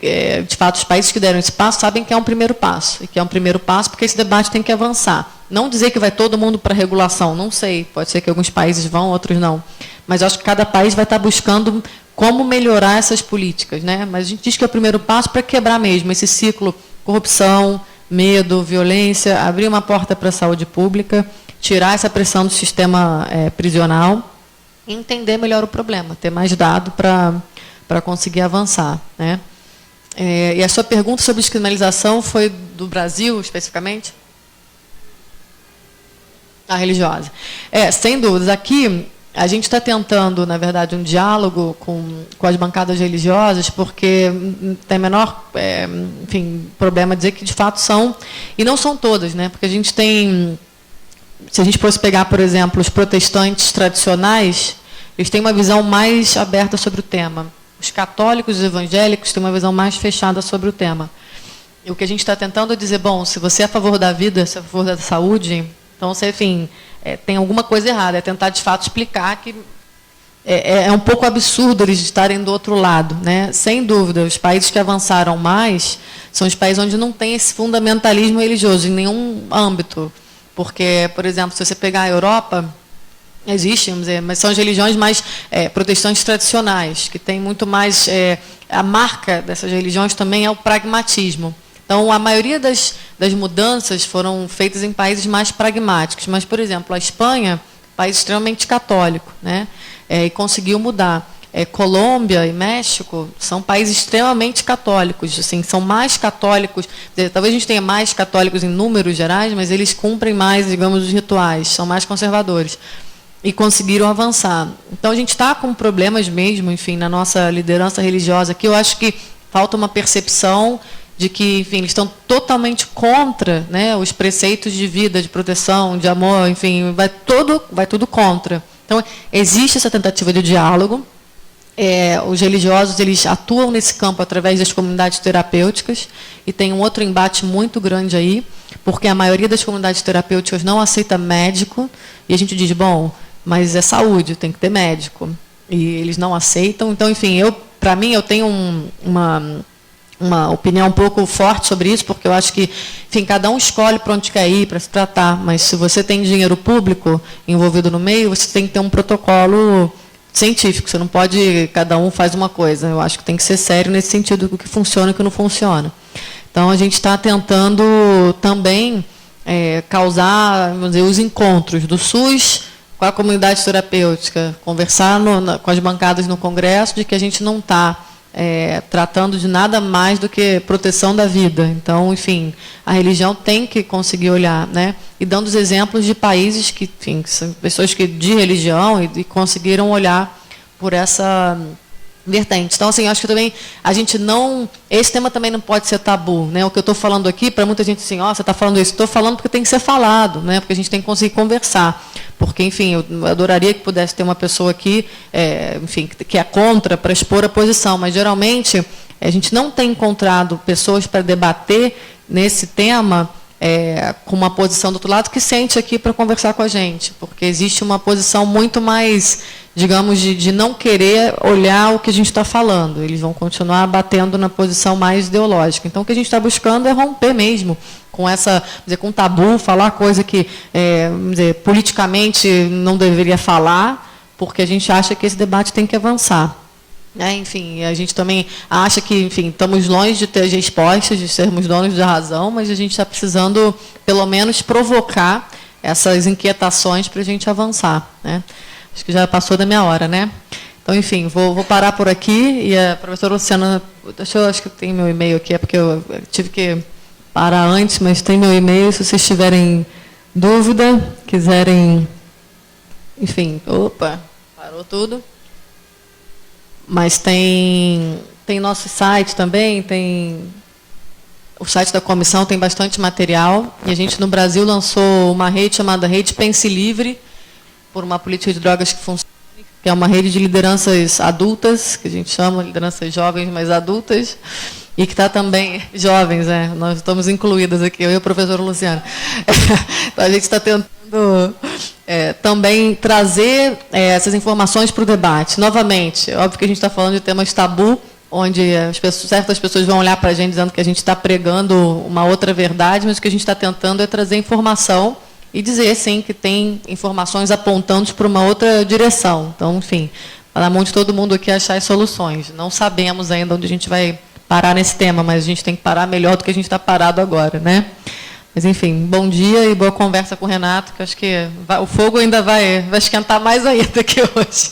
de fato, os países que deram esse passo sabem que é um primeiro passo. E que é um primeiro passo porque esse debate tem que avançar. Não dizer que vai todo mundo para a regulação, não sei. Pode ser que alguns países vão, outros não. Mas eu acho que cada país vai estar buscando como melhorar essas políticas, né? Mas a gente diz que é o primeiro passo para quebrar mesmo esse ciclo: corrupção, medo, violência, abrir uma porta para a saúde pública, tirar essa pressão do sistema prisional e entender melhor o problema, ter mais dado para conseguir avançar, né? E a sua pergunta sobre descriminalização foi do Brasil, especificamente? A religiosa. Sem dúvidas. Aqui, a gente está tentando, na verdade, um diálogo com as bancadas religiosas, porque tem menor problema dizer que, de fato, são, e não são todas, né? Porque a gente tem, se a gente fosse pegar, por exemplo, os protestantes tradicionais, eles têm uma visão mais aberta sobre o tema. Os católicos e os evangélicos têm uma visão mais fechada sobre o tema. E o que a gente está tentando é dizer, bom, se você é a favor da vida, se é a favor da saúde, então você, enfim, tem alguma coisa errada. É tentar, de fato, explicar que é um pouco absurdo eles estarem do outro lado, né? Sem dúvida, os países que avançaram mais são os países onde não tem esse fundamentalismo religioso em nenhum âmbito. Porque, por exemplo, se você pegar a Europa, existe, vamos dizer, mas são as religiões mais protestantes tradicionais, que têm muito mais... a marca dessas religiões também é o pragmatismo. Então, a maioria das mudanças foram feitas em países mais pragmáticos. Mas, por exemplo, a Espanha, país extremamente católico, né? E conseguiu mudar. Colômbia e México são países extremamente católicos, assim, são mais católicos, talvez a gente tenha mais católicos em números gerais, mas eles cumprem mais, digamos, os rituais, são mais conservadores. E conseguiram avançar. Então, a gente está com problemas mesmo, enfim, na nossa liderança religiosa aqui. Eu acho que falta uma percepção de que, enfim, eles estão totalmente contra, né, os preceitos de vida, de proteção, de amor, enfim, vai tudo contra. Então, existe essa tentativa de diálogo. Os religiosos, eles atuam nesse campo através das comunidades terapêuticas, e tem um outro embate muito grande aí, porque a maioria das comunidades terapêuticas não aceita médico, e a gente diz, bom, mas é saúde, tem que ter médico. E eles não aceitam. Então, enfim, para mim, eu tenho uma opinião um pouco forte sobre isso, porque eu acho que, enfim, cada um escolhe para onde quer ir para se tratar, mas se você tem dinheiro público envolvido no meio, você tem que ter um protocolo científico, você não pode, cada um faz uma coisa. Eu acho que tem que ser sério nesse sentido, do que funciona e o que não funciona. Então, a gente está tentando também causar, vamos dizer, os encontros do SUS com a comunidade terapêutica, conversar com as bancadas no Congresso de que a gente não está tratando de nada mais do que proteção da vida. Então, enfim, a religião tem que conseguir olhar, né? E dando os exemplos de países que, enfim, são pessoas de religião e conseguiram olhar por essa vertente. Então, assim, eu acho que também a gente não... Esse tema também não pode ser tabu, né? O que eu estou falando aqui, para muita gente assim, você está falando isso, estou falando porque tem que ser falado, né? Porque a gente tem que conseguir conversar. Porque, enfim, eu adoraria que pudesse ter uma pessoa aqui, enfim, que é contra, para expor a posição, mas, geralmente, a gente não tem encontrado pessoas para debater nesse tema com uma posição do outro lado que sente aqui para conversar com a gente, porque existe uma posição muito mais, digamos, de não querer olhar o que a gente está falando. Eles vão continuar batendo na posição mais ideológica. Então, o que a gente está buscando é romper mesmo com com tabu, falar coisa que, vamos dizer, politicamente não deveria falar, porque a gente acha que esse debate tem que avançar. Enfim, a gente também acha que, enfim, estamos longe de ter as respostas, de sermos donos da razão, mas a gente está precisando, pelo menos, provocar essas inquietações para a gente avançar, né? Acho que já passou da minha hora, né? Então, enfim, vou parar por aqui. E a professora Luciana, acho que tem meu e-mail aqui, é porque eu tive que parar antes, mas tem meu e-mail, se vocês tiverem dúvida, quiserem, enfim, parou tudo. Mas tem nosso site também, tem o site da comissão, tem bastante material. E a gente, no Brasil, lançou uma rede chamada Rede Pense Livre, por uma política de drogas que funciona, que é uma rede de lideranças adultas, que a gente chama lideranças jovens, mas adultas, e que está também, jovens, nós estamos incluídas aqui, eu e o professor Luciano. Então, a gente está tentando também trazer essas informações para o debate. Novamente, óbvio que a gente está falando de temas tabu, onde certas pessoas vão olhar para a gente dizendo que a gente está pregando uma outra verdade, mas o que a gente está tentando é trazer informação e dizer, sim, que tem informações apontando para uma outra direção. Então, enfim, para a mão de todo mundo aqui achar as soluções. Não sabemos ainda onde a gente vai parar nesse tema, mas a gente tem que parar melhor do que a gente está parado agora, né? Mas, enfim, bom dia e boa conversa com o Renato, que acho que o fogo ainda vai esquentar mais ainda que hoje.